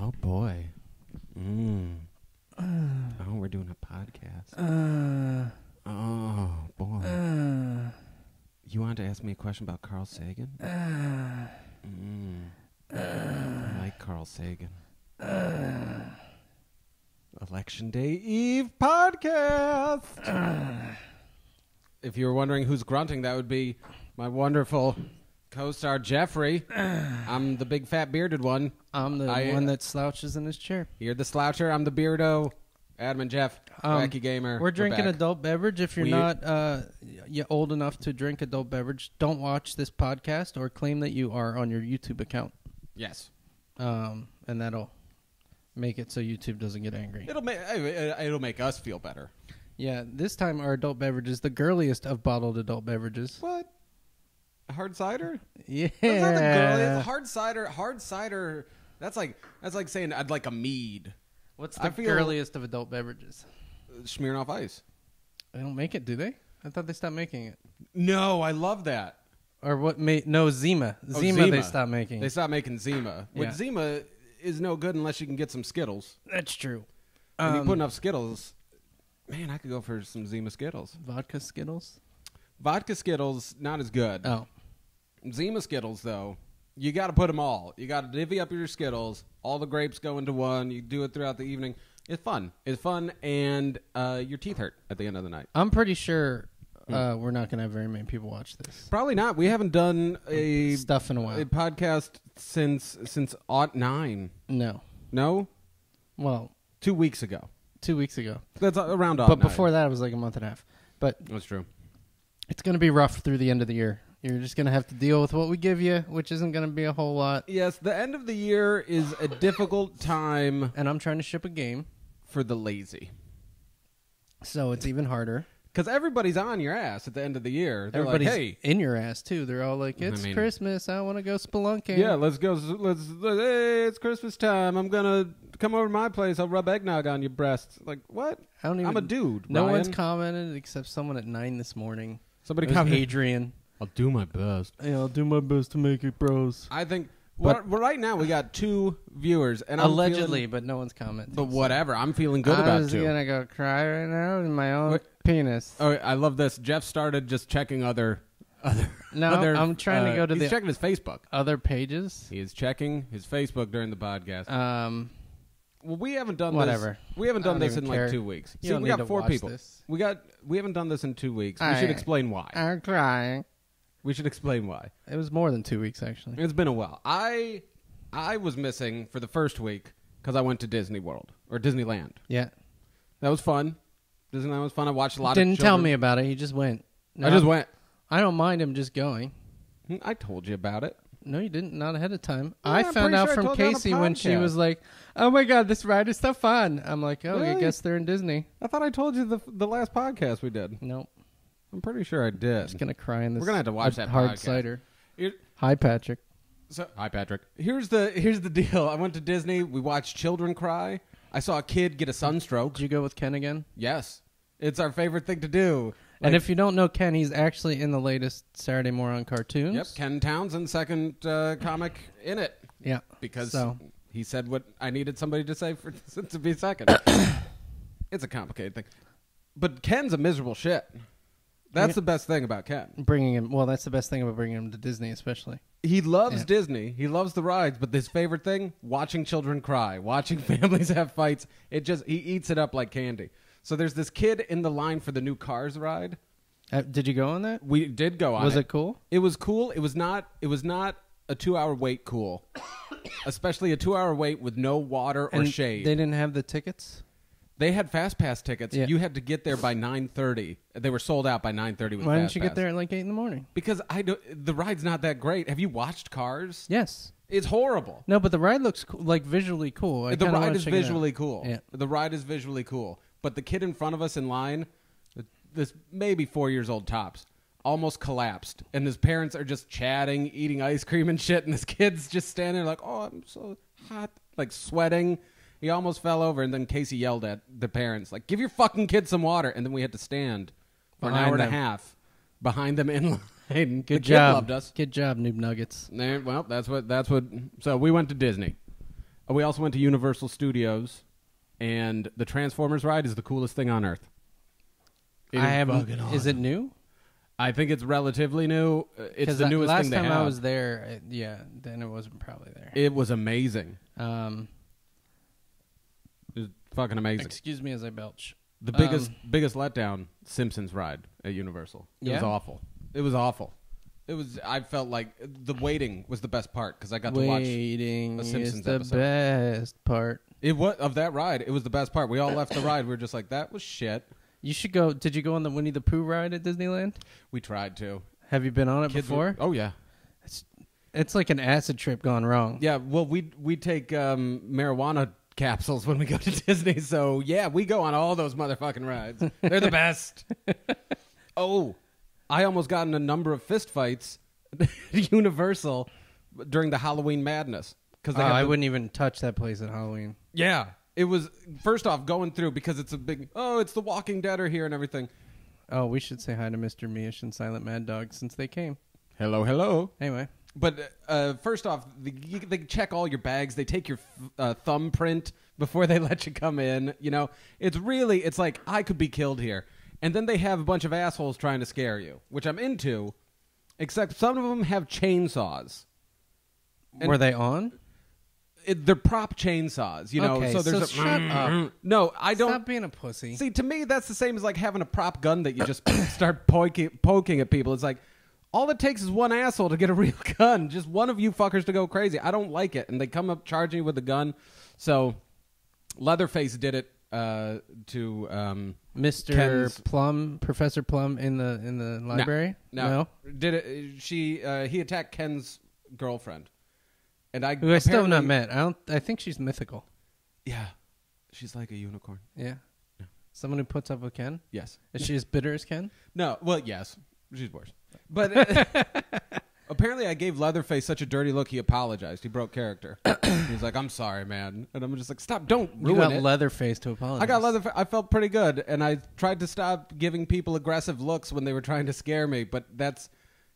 Oh, boy. Oh, we're doing a podcast. Oh, boy. You wanted to ask me a question about Carl Sagan? I like Carl Sagan. Election Day Eve podcast. If you were wondering who's grunting, that would be my wonderful co-star Jeffrey. I'm the big fat bearded one. I'm the one that slouches in his chair. You're the sloucher. I'm the beardo. Adam and Jeff, wacky gamer. We're drinking adult beverage. If you're not old enough to drink adult beverage, don't watch this podcast or claim that you are on your YouTube account. Yes. And that'll make it so YouTube doesn't get angry. It'll make us feel better. Yeah, this time our adult beverage is the girliest of bottled adult beverages. What? Hard cider? Yeah. That's not the girliest. Hard cider. That's like saying I'd like a mead. What's the girliest of adult beverages? Smirnoff Ice. They don't make it, do they? I thought they stopped making it. No, I love that. Or what made... No, Zima. Zima they stopped making. They stopped making Zima. Yeah. Which Zima is no good unless you can get some Skittles. That's true. If you put enough Skittles... Man, I could go for some Zima Skittles. Vodka Skittles? Vodka Skittles, not as good. Oh. Zima Skittles, though, you got to put them all. You got to divvy up your Skittles. All the grapes go into one. You do it throughout the evening. It's fun. It's fun, and your teeth hurt at the end of the night. I'm pretty sure we're not going to have very many people watch this. Probably not. We haven't done a stuff in a while. A podcast since 2009. No. No? Well, 2 weeks ago. 2 weeks ago. That's around 2009. But before that, it was like a month and a half. But that's true. It's going to be rough through the end of the year. You're just going to have to deal with what we give you, which isn't going to be a whole lot. Yes, the end of the year is a difficult time. And I'm trying to ship a game. For the lazy. So it's even harder. Because everybody's on your ass at the end of the year. They're Everybody's like, hey. in your ass, too. They're all like, it's Christmas. I want to go spelunking. Yeah, let's go. Hey, it's Christmas time. I'm going to come over to my place. I'll rub eggnog on your breasts. Like, what? I'm a dude, No Ryan. one's commented except someone at 9 this morning. Somebody commented. Adrian. I'll do my best. Yeah, I'll do my best to make it, bros. I think... Well, right now, we got 2 viewers. And allegedly, but no one's commented. But whatever. I'm feeling good about 2. I'm going to go cry right now in my own penis. Oh, I love this. Jeff started just checking other No, I'm trying to go to he's checking his Facebook. Other pages. He is checking his Facebook during the podcast. Well, we haven't done whatever. this. We haven't done this in like 2 weeks. See, we got 4 people. This. We haven't done this in 2 weeks. We should explain why. I'm crying. We should explain why. It was more than 2 weeks, actually. It's been a while. I was missing for the first week because I went to Disney World or Disneyland. Yeah, that was fun. Disneyland was fun. I watched a lot. Didn't tell me about it. He just went. No, I just went. I don't mind him just going. I told you about it. No, you didn't. Not ahead of time. Yeah, I found out from Casey when she was like, "Oh my God, this ride is so fun." I'm like, "Oh, really? I guess they're in Disney." I thought I told you the last podcast we did. Nope. I'm pretty sure I did. I'm just gonna cry in this. We're gonna have to watch that hard podcast. cider. Hi, Patrick. Hi, Patrick. Here's the deal. I went to Disney. We watched children cry. I saw a kid get a sunstroke. Did you go with Ken again? Yes. It's our favorite thing to do. And if you don't know Ken, he's actually in the latest Saturday Moron cartoons. Yep, Ken Townsend's second comic in it. Yeah. Because he said what I needed somebody to say to be second. It's a complicated thing. But Ken's a miserable shit. That's the best thing about Ken. That's the best thing about bringing him to Disney, especially. He loves Disney. He loves the rides, but his favorite thing, watching children cry, watching families have fights. He eats it up like candy. So there's this kid in the line for the new Cars ride. Did you go on that? We did go on it. Was it cool? It was cool. It was not a 2-hour wait cool. Especially a 2-hour wait with no water or shade. They didn't have the tickets? They had Fast Pass tickets. Yeah. You had to get there by 9:30. They were sold out by 9:30 with Why Fast didn't you Pass. get there at like 8 in the morning? Because the ride's not that great. Have you watched Cars? Yes. It's horrible. No, but the ride looks like visually cool. The ride is visually cool. Yeah. The ride is visually cool. But the kid in front of us in line, this maybe 4 years old tops, almost collapsed. And his parents are just chatting, eating ice cream and shit. And this kid's just standing there like, oh, I'm so hot, like sweating. He almost fell over, and then Casey yelled at the parents, like, give your fucking kid some water. And then we had to stand for an hour and a half behind them in line. Good job. Kid loved us. Good job, Noob Nuggets. Well, that's what. So we went to Disney. We also went to Universal Studios, and the Transformers ride is the coolest thing on earth. I haven't. Is it new? I think it's relatively new. It's the newest thing they have. Last time I was there, then it wasn't probably there. It was amazing. It was fucking amazing. Excuse me as I belch. The biggest letdown, Simpsons ride at Universal. It was awful. It was awful. I felt like the waiting was the best part because I got to watch a Simpsons episode. The best part. It was of that ride. It was the best part. We all left the ride. We were just like, that was shit. You should go. Did you go on the Winnie the Pooh ride at Disneyland? We tried to. Have you been on it before? Oh yeah. It's like an acid trip gone wrong. Yeah. Well, we take marijuana capsules when we go to Disney. So yeah, we go on all those motherfucking rides. They're the best. Oh, I almost got in a number of fist fights at Universal during the Halloween madness because I wouldn't even touch that place at Halloween. Yeah. It was, first off, going through, because it's a big, it's the Walking Dead are here and everything. Oh, we should say hi to Mr. Mish and Silent Mad Dog since they came. Hello, hello. Anyway. But first off, they check all your bags. They take your thumbprint before they let you come in. You know, it's like, I could be killed here. And then they have a bunch of assholes trying to scare you, which I'm into, except some of them have chainsaws. Were they on? They're prop chainsaws, you know. Okay, so there's shut up. No, I don't. Stop being a pussy. See, to me, that's the same as like having a prop gun that you just start poking at people. It's like all it takes is one asshole to get a real gun. Just one of you fuckers to go crazy. I don't like it, and they come up charging you with a gun. So Leatherface did it to Mr. Ken's, Plum, Professor Plum in the library. No, did it? He attacked Ken's girlfriend. And who I still have not met. I think she's mythical. Yeah, she's like a unicorn. Yeah, someone who puts up with Ken. Yes. Is she as bitter as Ken? No. Well, yes, she's worse. But apparently, I gave Leatherface such a dirty look. He apologized. He broke character. He's like, "I'm sorry, man," and I'm just like, "Stop! Don't ruin you got it." Leatherface to apologize. I got Leatherface. I felt pretty good, and I tried to stop giving people aggressive looks when they were trying to scare me. But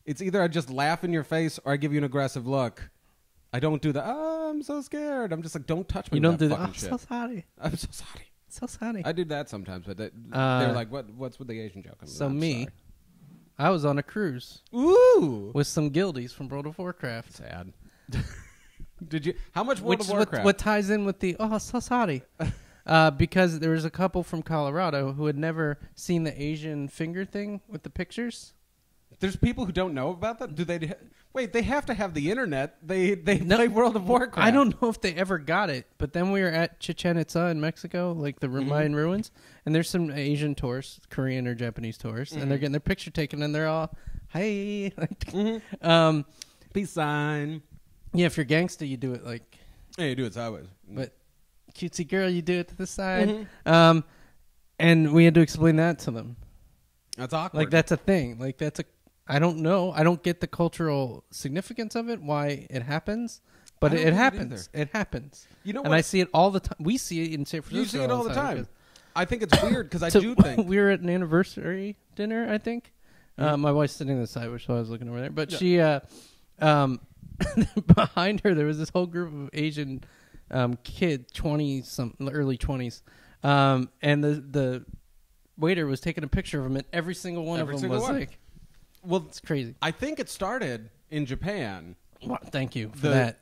it's either I just laugh in your face or I give you an aggressive look. I don't do the, I'm so scared. I'm just like, don't touch me. You don't do that. I'm so sorry. I'm so sorry. So sorry. I do that sometimes, but they're like, what's with the Asian joke? I was on a cruise. Ooh. With some guildies from World of Warcraft. Sad. Did you? How much World of Warcraft? What ties in with the, so sorry. Because there was a couple from Colorado who had never seen the Asian finger thing with the pictures. There's people who don't know about that? Do they? Wait, they have to have the internet. They play World of Warcraft. I don't know if they ever got it, but then we were at Chichen Itza in Mexico, like the Mayan ruins, and there's some Asian tourists, Korean or Japanese tourists, and they're getting their picture taken, and they're all, hey. Peace sign. Yeah, if you're gangsta, you do it like... Yeah, you do it sideways. But cutesy girl, you do it to the side. And we had to explain that to them. That's awkward. Like, that's a thing. Like, that's a... I don't know. I don't get the cultural significance of it, why it happens, but it happens. It happens. You know what? And I see it all the time. We see it in San Francisco. You see it all the time. I think it's weird because I do think... We were at an anniversary dinner, I think. My wife's sitting on the side, which I was looking over there. But she... behind her, there was this whole group of Asian kids, early 20s. And the waiter was taking a picture of them, and every single one of them was like... Well, it's crazy. I think it started in Japan. Well, thank you for that.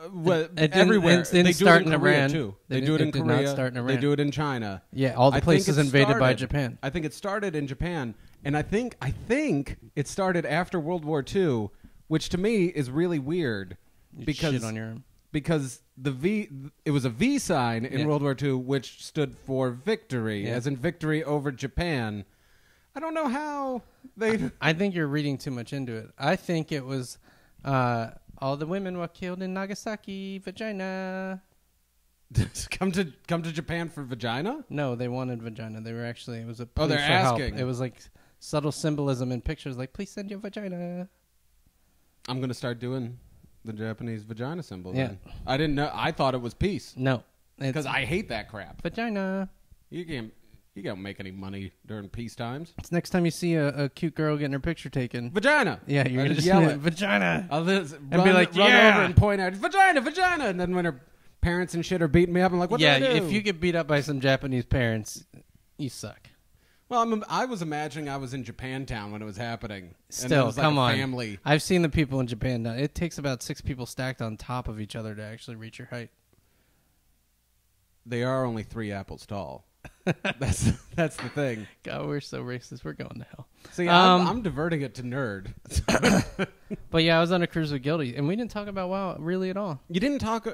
Everywhere. It didn't start in Iran too. They do it in Korea. Not start in Iran. They do it in China. Yeah, all the places invaded by Japan. I think it started in Japan, and I think it started after World War II, which to me is really weird because shit on your arm. Because it was a V sign in World War II, which stood for victory, as in victory over Japan. I don't know how they... I think you're reading too much into it. I think it was all the women were killed in Nagasaki, vagina. come to Japan for vagina? No, they wanted vagina. They were actually... It was a plea they're for asking. Help. It was like subtle symbolism in pictures, like, please send your vagina. I'm going to start doing the Japanese vagina symbol. Yeah. Then. I didn't know. I thought it was peace. No. Because I hate that crap. Vagina. You can't make any money during peace times. It's next time you see a cute girl getting her picture taken. Vagina. Yeah, you're going to yell it. Vagina. I'll be like, run over and point out, vagina, vagina. And then when her parents and shit are beating me up. I'm like, what do I do? If you get beat up by some Japanese parents, you suck. Well, I was imagining I was in Japantown when it was happening. Still, and was like come on. Family. I've seen the people in Japan now. It takes about 6 people stacked on top of each other to actually reach your height. They are only 3 apples tall. That's the thing. God, we're so racist. We're going to hell. See, I'm diverting it to nerd. But yeah, I was on a cruise with Guilty, and we didn't talk about WoW really at all. You didn't talk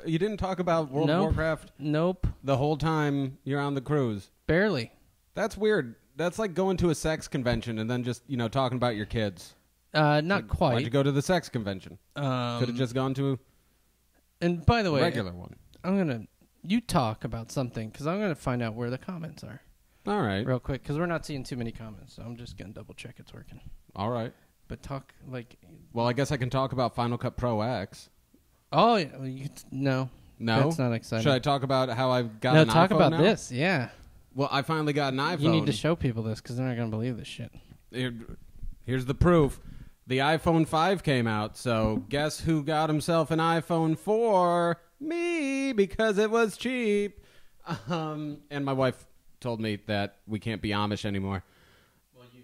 about World of Warcraft. Nope. The whole time you're on the cruise. Barely. That's weird. That's like going to a sex convention and then just talking talking about your kids. Not quite. Why'd you go to the sex convention? Could have just gone to. And by the way, regular one. You talk about something, because I'm going to find out where the comments are. All right. Real quick, because we're not seeing too many comments, so I'm just going to double check it's working. All right. But talk, like... Well, I guess I can talk about Final Cut Pro X. Oh, yeah. No. No? That's not exciting. Should I talk about how I've got an iPhone now? No, talk about this, yeah. Well, I finally got an iPhone. You need to show people this, because they're not going to believe this shit. Here's the proof. The iPhone 5 came out, so guess who got himself an iPhone 4? Me, because it was cheap. And my wife told me that we can't be Amish anymore. Well, you.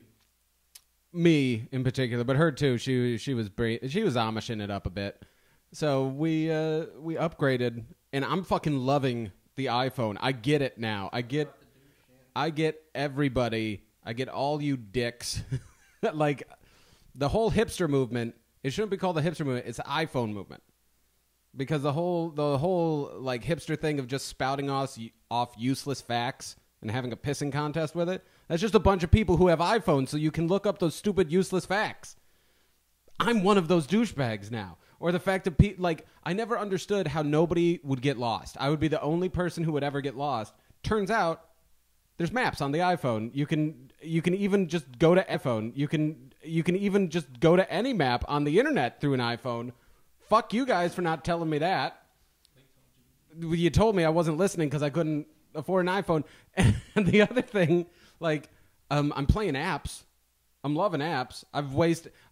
Me in particular, but her too. She was Amishing it up a bit. So we upgraded, and I'm fucking loving the iPhone. I get it now. I get everybody. I get all you dicks. Like the whole hipster movement. It shouldn't be called the hipster movement. It's the iPhone movement. Because the whole like hipster thing of just spouting off useless facts and having a pissing contest with it, that's just a bunch of people who have iPhones so you can look up those stupid useless facts. I'm one of those douchebags now. Or the fact that I never understood how nobody would get lost. I would be the only person who would ever get lost. Turns out there's maps on the iPhone. You can even just go to iPhone. You can even just go to any map on the internet through an iPhone. Fuck you guys for not telling me that. You told me I wasn't listening because I couldn't afford an iPhone. And the other thing, I'm playing apps. I'm loving apps.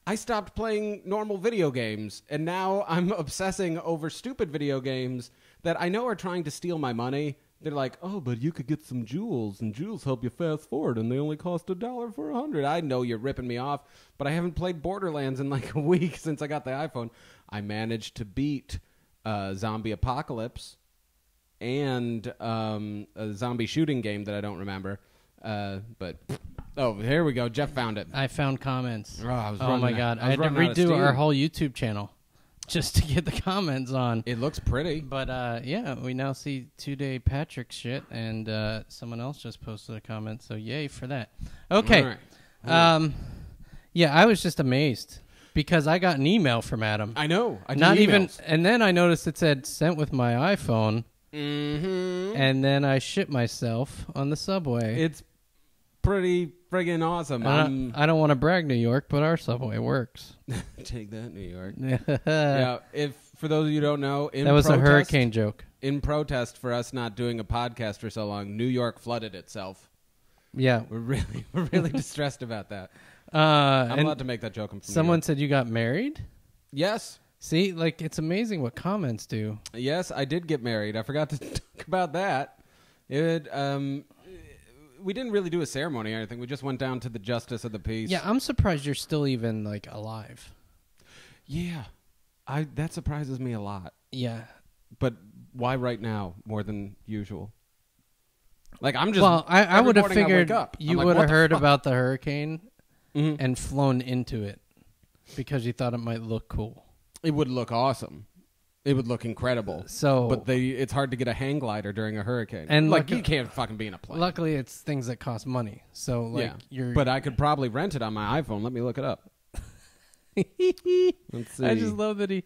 I stopped playing normal video games, and now I'm obsessing over stupid video games that I know are trying to steal my money. They're like, oh, but you could get some jewels, and jewels help you fast forward, and they only cost $1 for 100. I know you're ripping me off, but I haven't played Borderlands in like a week since I got the iPhone. I managed to beat Zombie Apocalypse and a zombie shooting game that I don't remember. But here we go. Jeff found it. I found comments. Oh my God. I had to redo our whole YouTube channel just to get the comments on. It looks pretty. But, we now see 2-Day Patrick shit, and someone else just posted a comment, so yay for that. Okay. All right. I was just amazed because I got an email from Adam. I know. And then I noticed it said, sent with my iPhone, mm-hmm. And then I shit myself on the subway. It's pretty friggin' awesome. I don't want to brag, New York, but our subway works. Take that, New York. Yeah, for those of you who don't know, that was a hurricane joke. In protest for us not doing a podcast for so long, New York flooded itself. Yeah, we're really distressed about that. I'm allowed to make that joke. Someone said you got married. Yes. See, it's amazing what comments do. Yes, I did get married. I forgot to talk about that. We didn't really do a ceremony or anything. We just went down to the justice of the peace. Yeah, I'm surprised you're still even alive. Yeah, that surprises me a lot. Yeah, but why right now more than usual? I'm just. Well, I would have figured you would have heard fuck? about the hurricane mm-hmm. and flown into it because you thought it might look cool. It would look awesome. It would look incredible. But it's hard to get a hang glider during a hurricane. And you can't fucking be in a plane. Luckily, it's things that cost money. So But I could probably rent it on my iPhone. Let me look it up. Let's see. I just love that he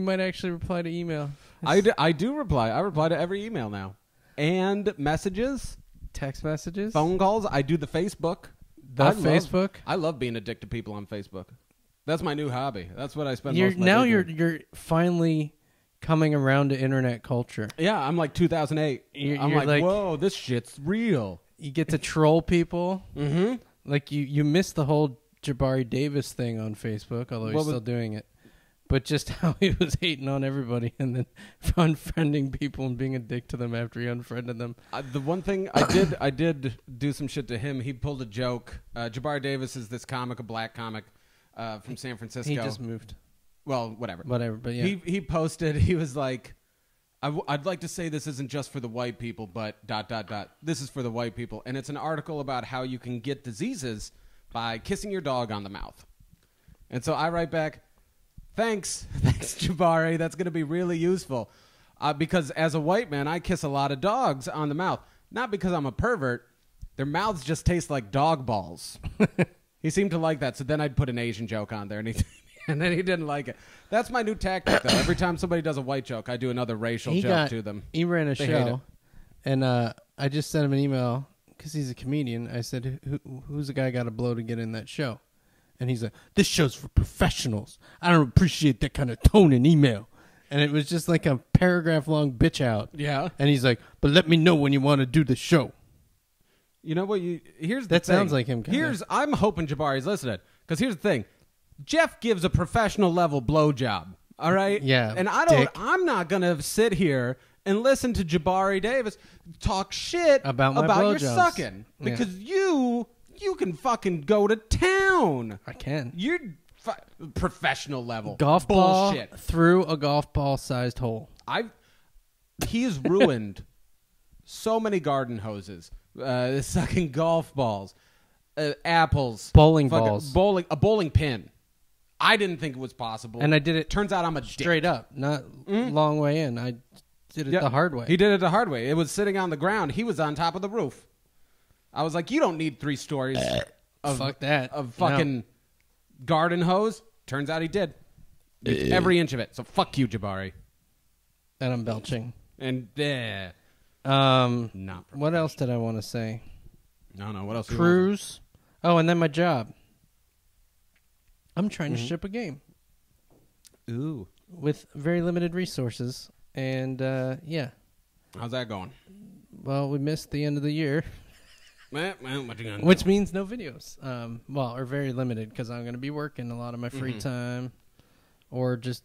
might actually reply to email. I do reply. I reply to every email now. And messages. Text messages. Phone calls. I do the Facebook. Facebook? I love being a dick to people on Facebook. That's my new hobby. That's what I spend most of my day doing. You're finally coming around to internet culture. Yeah, I'm like 2008. I'm like, whoa, this shit's real. You get to troll people. Mm-hmm. You missed the whole Jabari Davis thing on Facebook, although he's still doing it. but just how he was hating on everybody and then unfriending people and being a dick to them after he unfriended them. The one thing I did do some shit to him. He pulled a joke. Jabari Davis is this comic, a black comic from San Francisco. He just moved. Well, whatever. But yeah. He posted, he was like, I'd like to say this isn't just for the white people, but ... This is for the white people. And it's an article about how you can get diseases by kissing your dog on the mouth. And so I write back, thanks, Jabari. That's going to be really useful. Because as a white man, I kiss a lot of dogs on the mouth. Not because I'm a pervert. Their mouths just taste like dog balls. He seemed to like that. So then I'd put an Asian joke on there, and then he didn't like it. That's my new tactic, though. Every time somebody does a white joke, I do another racial joke to them. He ran a show, and I just sent him an email because he's a comedian. I said, who's the guy got to blow to get in that show? And he's like, this show's for professionals. I don't appreciate that kind of tone in email. And it was just like a paragraph-long bitch out. Yeah. And he's like, but let me know when you want to do the show. You know what? Here's the that thing. Sounds like him. I'm hoping Jabari's listening. Because here's the thing. Jeff gives a professional level blowjob. All right? Yeah. And I'm not going to sit here and listen to Jabari Davis talk shit about your sucking. Because you can fucking go to town. I can. You're professional level. Golf bullshit. Ball through a golf ball sized hole. He has ruined so many garden hoses, sucking golf balls, apples, bowling balls, a bowling pin. I didn't think it was possible, and I did it. Turns out I'm a straight dick. up, not long way in. I did it the hard way. He did it the hard way. It was sitting on the ground. He was on top of the roof. I was like, you don't need 3 stories of fucking garden hose. Turns out he did. Every inch of it. So fuck you, Jabari. And I'm belching. And what else did I want to say? No. What else? Cruise. Oh, and then my job. I'm trying to ship a game. Ooh. With very limited resources. And, yeah. How's that going? Well, we missed the end of the year. Which means no videos. Or very limited, because I'm going to be working a lot of my free time. Or just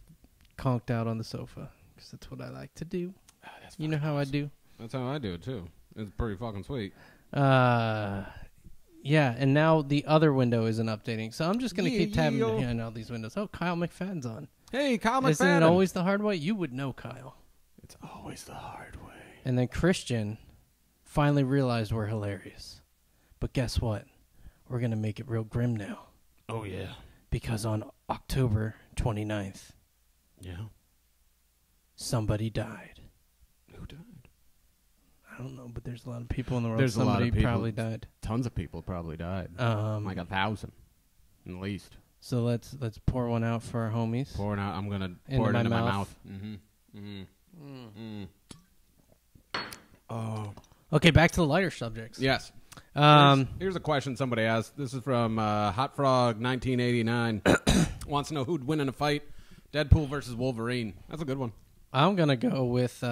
conked out on the sofa, because that's what I like to do. You know how I do? That's how I do it, too. It's pretty fucking sweet. Yeah, and now the other window isn't updating, so I'm just going to keep tabbing behind all these windows. Oh, Kyle McFadden's on. Hey, Kyle McFadden. Isn't it always the hard way? You would know, Kyle. It's always the hard way. And then Christian finally realized we're hilarious. But guess what? We're going to make it real grim now. Oh, yeah. Because on October 29th, somebody died. Who died? I don't know, but there's a lot of people in the world. There's somebody a lot of people. Probably died. Tons of people probably died. Like 1,000, at least. So let's pour one out for our homies. Pour it out. I'm gonna pour it into my mouth. Oh. Okay, back to the lighter subjects. Yes. Here's a question somebody asked. This is from Hot Frog 1989. Wants to know who'd win in a fight: Deadpool versus Wolverine. That's a good one. I'm gonna go with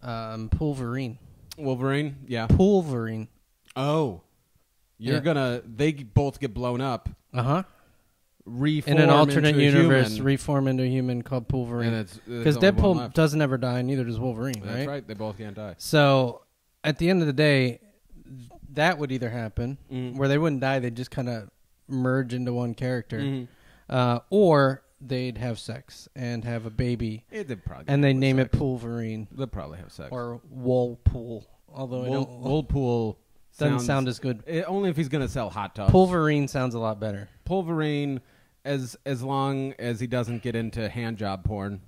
Wolverine. Wolverine, yeah. Wolverine. Oh, they both get blown up. Reform in an alternate into universe, reform into a human called Wolverine. Because Deadpool doesn't ever die, and neither does Wolverine. That's right. They both can't die. So at the end of the day, that would either happen where they wouldn't die; they'd just kind of merge into one character, or they'd have sex and have a baby, and they name it Wolverine. They'll probably have sex or Woolpool. Although Woolpool doesn't sound as good. Only if he's going to sell hot tubs. Wolverine sounds a lot better. Wolverine, as long as he doesn't get into hand job porn.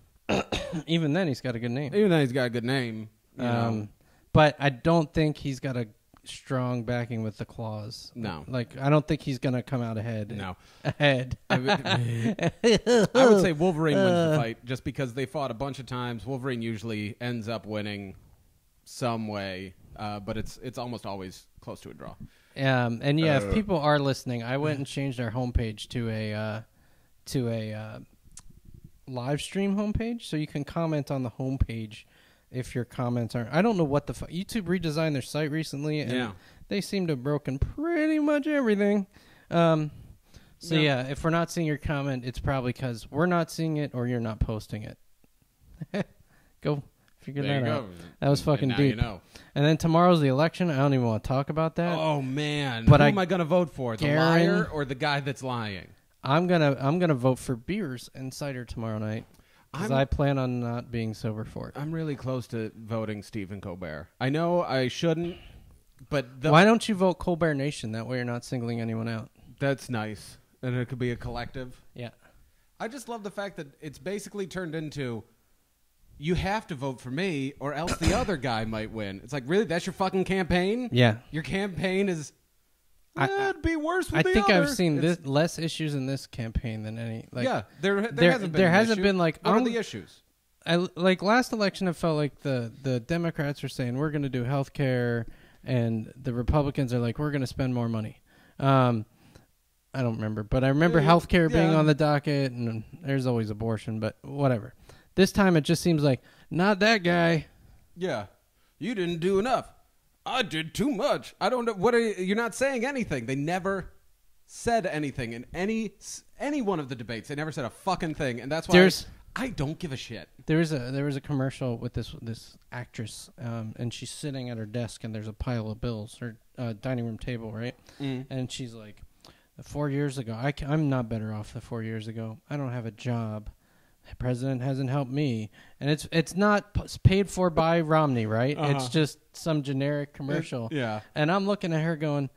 Even then, he's got a good name. Even then, he's got a good name. You know. But I don't think he's got a strong backing with the claws. No. Like, I don't think he's going to come out ahead. No. Ahead. I would say Wolverine wins the fight just because they fought a bunch of times. Wolverine usually ends up winning some way, but it's almost always close to a draw. And yeah, if people are listening, I went and changed our homepage to a live stream homepage, so you can comment on the homepage if your comments aren't. I don't know what YouTube redesigned their site recently, and they seem to have broken pretty much everything. So yeah, if we're not seeing your comment, it's probably because we're not seeing it or you're not posting it. Go figure that out. That was fucking deep. You know. And then tomorrow's the election. I don't even want to talk about that. Oh man, but who am I going to vote for? The liar or the guy that's lying? I'm gonna vote for beers and cider tomorrow night because I plan on not being sober for it. I'm really close to voting Stephen Colbert. I know I shouldn't, but why don't you vote Colbert Nation? That way you're not singling anyone out. That's nice. And it could be a collective. Yeah. I just love the fact that it's basically turned into you have to vote for me or else the other guy might win. It's like, really? That's your fucking campaign? Yeah. Your campaign is... it'd be worse with the other. I think I've seen less issues in this campaign than any... Like, yeah. There hasn't been like... What are the issues? Like last election, it felt like the Democrats are saying, we're going to do health care, and the Republicans are like, we're going to spend more money. I don't remember, but I remember healthcare being on the docket, and there's always abortion, but whatever. This time it just seems like, not that guy. Yeah. You didn't do enough. I did too much. I don't know. You're not saying anything. They never said anything in any one of the debates. They never said a fucking thing, and that's why I don't give a shit. There was a commercial with this actress, and she's sitting at her desk, and there's a pile of bills, her dining room table, right? Mm. And she's like, 4 years ago, I'm not better off than 4 years ago. I don't have a job. The president hasn't helped me. And it's not paid for by Romney, right? Uh-huh. It's just some generic commercial. Yeah. And I'm looking at her going,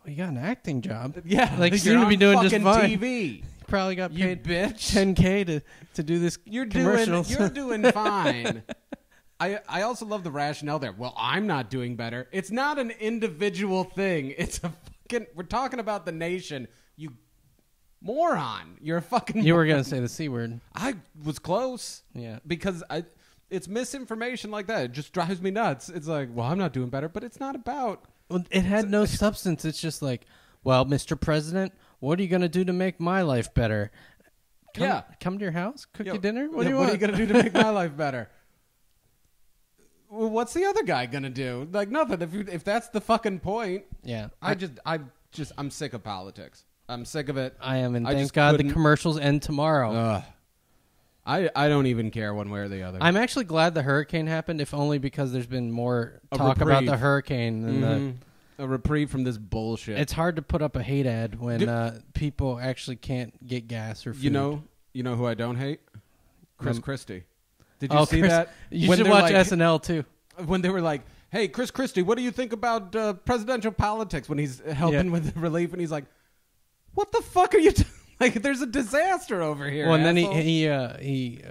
well, you got an acting job. Yeah. Like, you seem to be doing just fine. TV. Probably got paid bitch. $10K to do this commercial. You're doing fine. I also love the rationale there. Well, I'm not doing better. It's not an individual thing. It's a we're talking about the nation, you moron. You're a fucking You were going to say the C word. I was close. Yeah. Because it's misinformation like that. It just drives me nuts. It's like, well, I'm not doing better, but it's not about... Well, it had no substance. It's just like, well, Mr. President, what are you going to do to make my life better? Come to your house? Cook you dinner? What do you want? What are you going to do to make my life better? Well, what's the other guy gonna do? Like nothing. If that's the fucking point. Yeah. I'm sick of politics. I'm sick of it. I am, and thank God the commercials end tomorrow. I don't even care one way or the other. I'm actually glad the hurricane happened, if only because there's been more talk about the hurricane than a reprieve from this bullshit. It's hard to put up a hate ad when people actually can't get gas or food. You know who I don't hate? Chris Christie. Did you see Chris, that? You should watch SNL, too. When they were like, hey, Chris Christie, what do you think about presidential politics when he's helping with the relief? And he's like, what the fuck are you doing? Like, there's a disaster over here. Well, and then he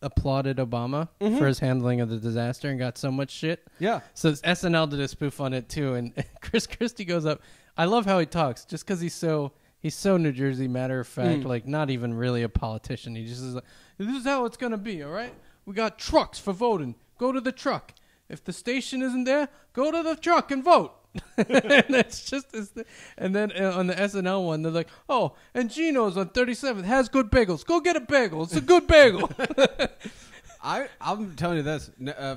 applauded Obama for his handling of the disaster and got so much shit. Yeah. So SNL did a spoof on it, too. And Chris Christie goes up. I love how he talks, just because he's so New Jersey, matter of fact, like not even really a politician. He just is like, this is how it's going to be, all right? We got trucks for voting. Go to the truck. If the station isn't there, go to the truck and vote. And that's just this thing. And then on the SNL one, they're like, oh, and Gino's on 37th has good bagels. Go get a bagel. It's a good bagel. I'm telling you this.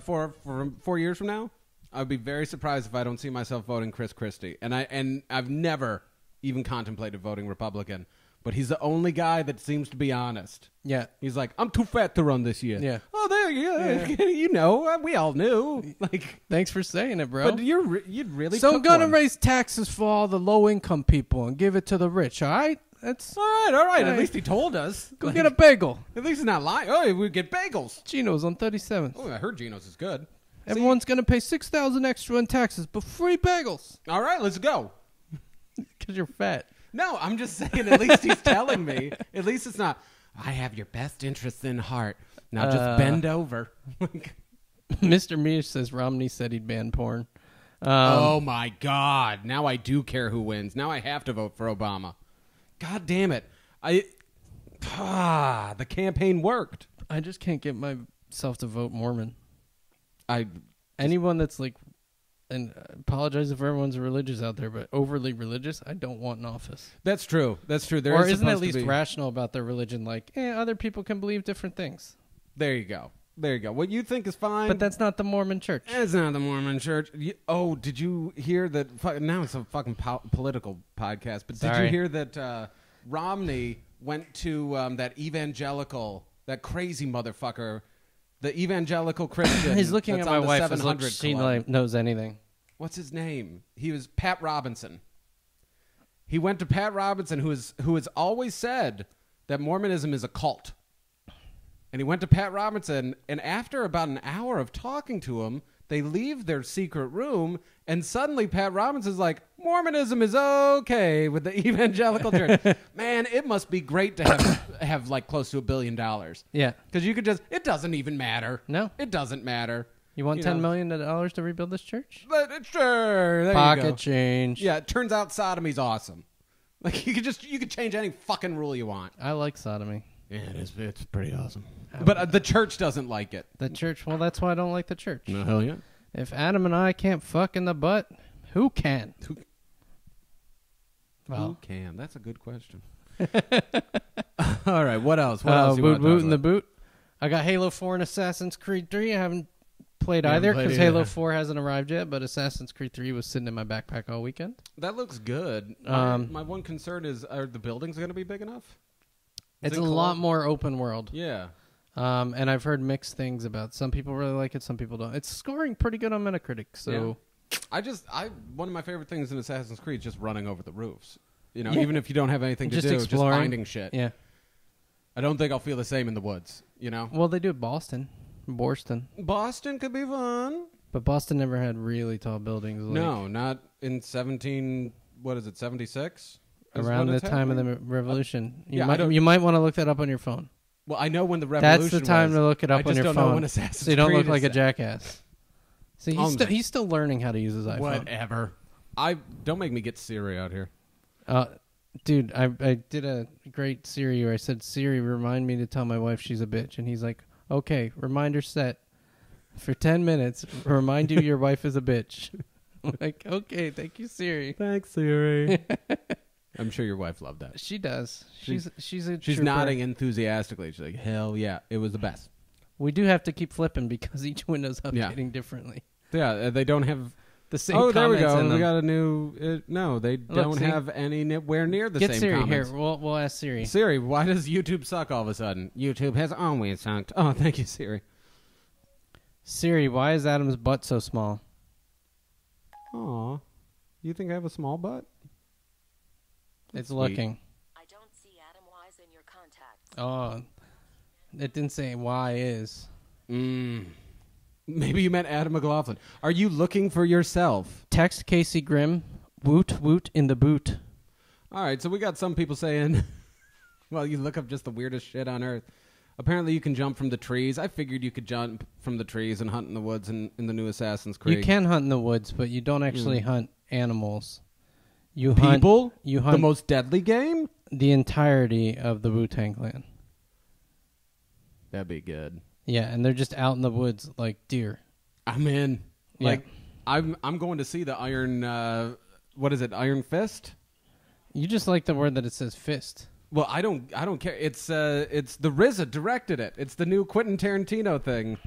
For 4 years from now, I'd be very surprised if I don't see myself voting Chris Christie. And I've never even contemplated voting Republican. But he's the only guy that seems to be honest. Yeah. He's like, I'm too fat to run this year. Yeah. Oh, there you go. Yeah. You know, we all knew. Like, thanks for saying it, bro. But you'd really So I'm going to raise taxes for all the low-income people and give it to the rich, all right? That's all right. At least he told us. Go get a bagel. At least he's not lying. Oh, we get bagels. Gino's on 37th. Oh, I heard Gino's is good. Everyone's going to pay $6,000 extra in taxes, but free bagels. All right, let's go. Because you're fat. No, I'm just saying, at least he's telling me. At least it's not, I have your best interests in heart. Now just bend over. Mr. Mish says Romney said he'd ban porn. Oh, my God. Now I do care who wins. Now I have to vote for Obama. God damn it. The campaign worked. I just can't get myself to vote Mormon. I Anyone that's like, and apologize if everyone's religious out there, but overly religious, I don't want in office. That's true. That's true. Or isn't at least rational about their religion, like, other people can believe different things. There you go. There you go. What you think is fine. But that's not the Mormon church. It's not the Mormon church. Did you hear that? Now it's a fucking political podcast, but did you hear that Romney went to that evangelical, that crazy motherfucker, the evangelical Christian. He's looking at my wife as if she knows anything. What's his name? He was Pat Robinson. He went to Pat Robinson, who has always said that Mormonism is a cult. And he went to Pat Robinson, and after about an hour of talking to him, they leave their secret room, and suddenly Pat Robinson's like, Mormonism is okay with the evangelical church. Man, it must be great to have like close to $1 billion. Yeah. Because you could just, it doesn't even matter. No. It doesn't matter. You want $10 million to rebuild this church? But sure. There Pocket you go. Change. Yeah, it turns out sodomy's awesome. Like, you could change any fucking rule you want. I like sodomy. Yeah, it's pretty awesome. But the church doesn't like it. The church, well, that's why I don't like the church. No, hell yeah. If Adam and I can't fuck in the butt, who can? Who can? That's a good question. All right, what else? What else? Boot in the boot. I got Halo 4 and Assassin's Creed 3. I haven't played either because Halo 4 hasn't arrived yet, but Assassin's Creed 3 was sitting in my backpack all weekend. That looks good. My one concern is, are the buildings going to be big enough? It's a lot more open world. Yeah. And I've heard mixed things about. Some people really like it, some people don't. It's scoring pretty good on Metacritic. So, yeah. One of my favorite things in Assassin's Creed is just running over the roofs. You know, even if you don't have anything to do, just finding shit. Yeah. I don't think I'll feel the same in the woods. You know. Well, they do it Boston. Boston could be fun. But Boston never had really tall buildings. No, not in 76? Around the time of the revolution. You might want to look that up on your phone. Well, I know when the revolution That's the time to look it up on your phone. I just don't know when Assassin's so you don't Creed look like a jackass. See, he's still learning how to use his iPhone. Whatever. Don't make me get Siri out here. Dude, I did a great Siri where I said, Siri, remind me to tell my wife she's a bitch. And he's like, okay, reminder set. For 10 minutes, remind you your wife is a bitch. I'm like, okay, thank you, Siri. Thanks, Siri. I'm sure your wife loved that. She does. She's She's nodding enthusiastically. She's like, hell yeah, it was the best. We do have to keep flipping because each window's updating differently. Yeah, they don't have the same. Oh, there we comments go. We got a new. No, they don't have anywhere near the same Siri comments. Here. We'll ask Siri. Siri, why does YouTube suck all of a sudden? YouTube has always sucked. Oh, thank you, Siri. Siri, why is Adam's butt so small? Aw, you think I have a small butt? It's looking. I don't see Adam Wise in your contacts. Oh, it didn't say why is. Maybe you meant Adam McLaughlin. Are you looking for yourself? Text Casey Grimm. Woot woot in the boot. All right, so we got some people saying, well, you look up just the weirdest shit on earth. Apparently you can jump from the trees. I figured you could jump from the trees and hunt in the woods in the new Assassin's Creed. You can hunt in the woods, but you don't actually hunt animals. You hunt the most deadly game? The entirety of the Wu-Tang Clan. That'd be good. Yeah, and they're just out in the woods like deer. I'm in. Yeah. Like, I'm going to see the Iron, what is it, Iron Fist? You just like the word that it says fist. Well, I don't care. It's the RZA directed it. It's the new Quentin Tarantino thing.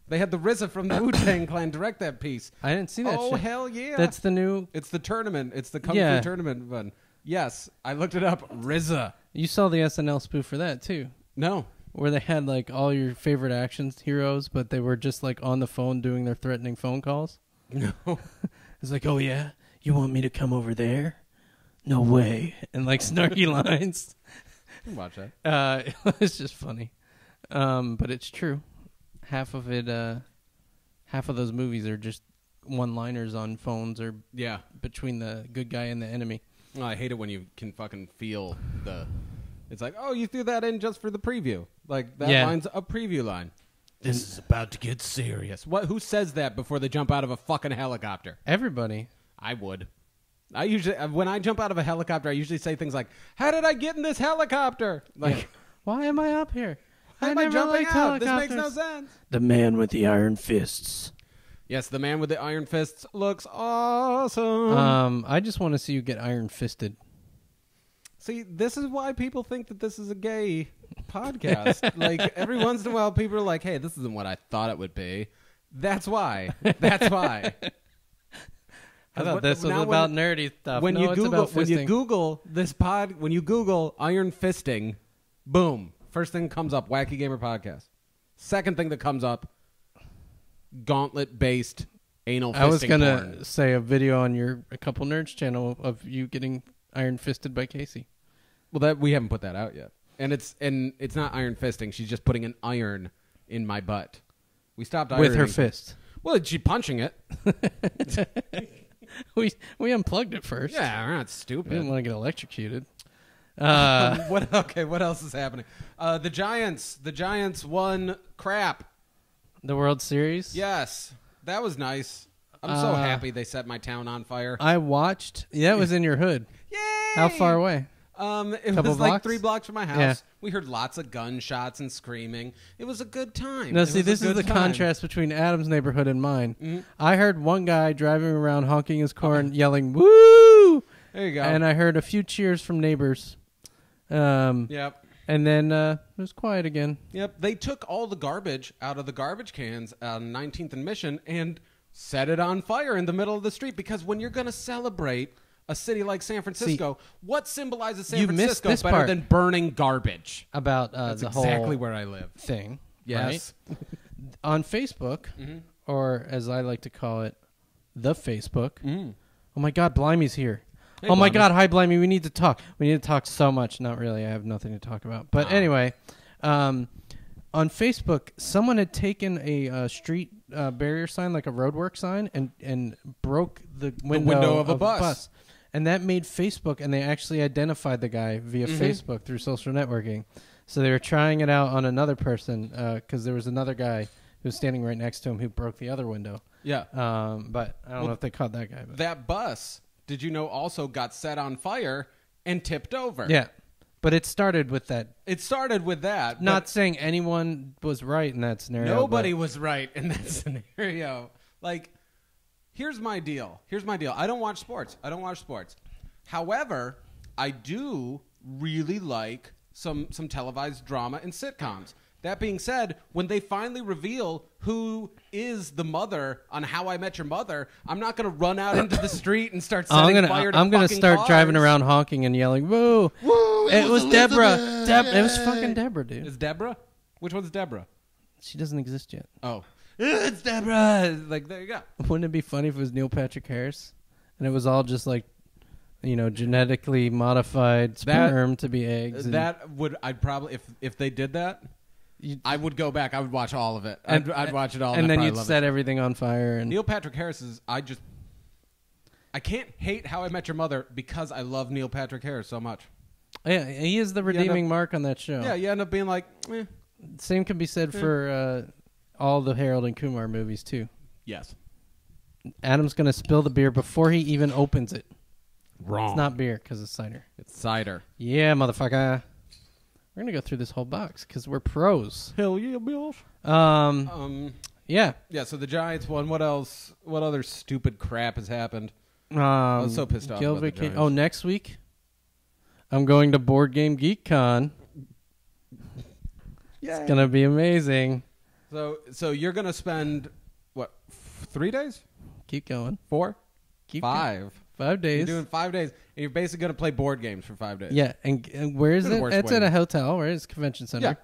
They had the RZA from the Wu-Tang Clan direct that piece. I didn't see that shit. Oh, hell yeah. That's the new... It's the tournament. It's the Kung Fu tournament one. Yes, I looked it up. RZA. You saw the SNL spoof for that, too. No. Where they had, like, all your favorite action heroes, but they were just, like, on the phone doing their threatening phone calls. No. It's like, oh, yeah? You want me to come over there? No way. And, like, snarky lines. Watch that. It's just funny. But it's true. Half of those movies are just one-liners on phones or between the good guy and the enemy. Well, I hate it when you can fucking feel the... It's like, oh, you threw that in just for the preview. Like, that line's a preview line. This is about to get serious. Who says that before they jump out of a fucking helicopter? Everybody. I would. I usually, when I jump out of a helicopter, I usually say things like, how did I get in this helicopter? Like, why am I up here? Why am I jumping out? This makes no sense. The man with the iron fists. Yes, the man with the iron fists looks awesome. I just want to see you get iron fisted. See, this is why people think that this is a gay podcast. Like, every once in a while, people are like, hey, this isn't what I thought it would be. That's why. That's why. I thought this was about nerdy stuff. When no, you Google, it's about when you fisting. Google this when you Google iron fisting, boom, first thing comes up, Wacky Gamer Podcast. Second thing that comes up, gauntlet-based anal fisting I was gonna porn. say a video on your A Couple Nerds channel of you getting iron fisted by Casey. Well, that we haven't put that out yet, and it's not iron fisting. She's just putting an iron in my butt. We stopped ironing. With her fist. Well, she's punching it. We unplugged it first. Yeah, we're not We didn't stupid. want to get electrocuted. What else is happening? The Giants won crap. The World Series? Yes, that was nice. I'm so happy they set my town on fire. I watched. Yeah, it was in your hood. Yay! How far away? It Couple was like blocks? 3 blocks from my house. Yeah. We heard lots of gunshots and screaming. It was a good time. No, It see, was a this is good the time. contrast between Adam's neighborhood and mine. Mhm. I heard one guy driving around honking his horn, yelling, woo! There you go. And I heard a few cheers from neighbors. Yep. And then it was quiet again. Yep. They took all the garbage out of the garbage cans on 19th and Mission and set it on fire in the middle of the street, because when you're going to celebrate a city like San Francisco, what symbolizes San you missed Francisco this better part. than burning garbage? About That's the exactly whole where I live. thing. Yes. Right? On Facebook, or as I like to call it, the Facebook. Oh my God, Blimey's here. Hey, oh my Blimey. God, hi Blimey, we need to talk. We need to talk so much. Not really, I have nothing to talk about. But anyway, on Facebook, someone had taken a street barrier sign, like a roadwork sign, and broke the window of a bus. And that made Facebook, and they actually identified the guy via Facebook through social networking. So they were trying it out on another person, because there was another guy who was standing right next to him who broke the other window. Yeah. But I don't know if they caught that guy. But. That bus, did you know, also got set on fire and tipped over? Yeah. But it started with that. It started with that. Not but saying anyone was right in that scenario. nobody but was right in that scenario. Like, here's my deal. I don't watch sports. However, I do really like some televised drama and sitcoms. That being said, when they finally reveal who is the mother on How I Met Your Mother, I'm not going to run out into the street and start setting fire to I'm gonna fucking start cars. driving around honking and yelling, "Woo! Woo! It was Deborah. It was fucking Deborah, dude. Is Deborah? Which one's Deborah? She doesn't exist yet." Oh, it's Deborah. Like, there you go. Wouldn't it be funny if it was Neil Patrick Harris and it was all just like, genetically modified sperm to be eggs? That would, I'd probably, if they did that, I would go back. I would watch all of it. I'd watch it all. And then I'd you'd probably love set everything on fire. And Neil Patrick Harris is, I can't hate How I Met Your Mother because I love Neil Patrick Harris so much. yeah, he is the redeeming mark on that show. Yeah, you end up being like, eh. Same can be said for all the Harold and Kumar movies too. Yes. Adam's gonna spill the beer before he even opens it. Wrong. It's not beer because it's cider. It's cider. Yeah, motherfucker. We're gonna go through this whole box because we're pros. Hell yeah, Bill. Yeah. Yeah, so the Giants won. What else? What other stupid crap has happened? I was so pissed off about the Giants. Oh, next week, I'm going to Board Game Geek Con. Yeah. It's gonna be amazing. So you're gonna spend what? 3 days? Keep going. 4? Keep 5. Going. 5 days. You're doing 5 days, and you're basically gonna play board games for 5 days. Yeah, and where is You're the it? worst It's way. at a hotel, right? It's a convention center. Yeah.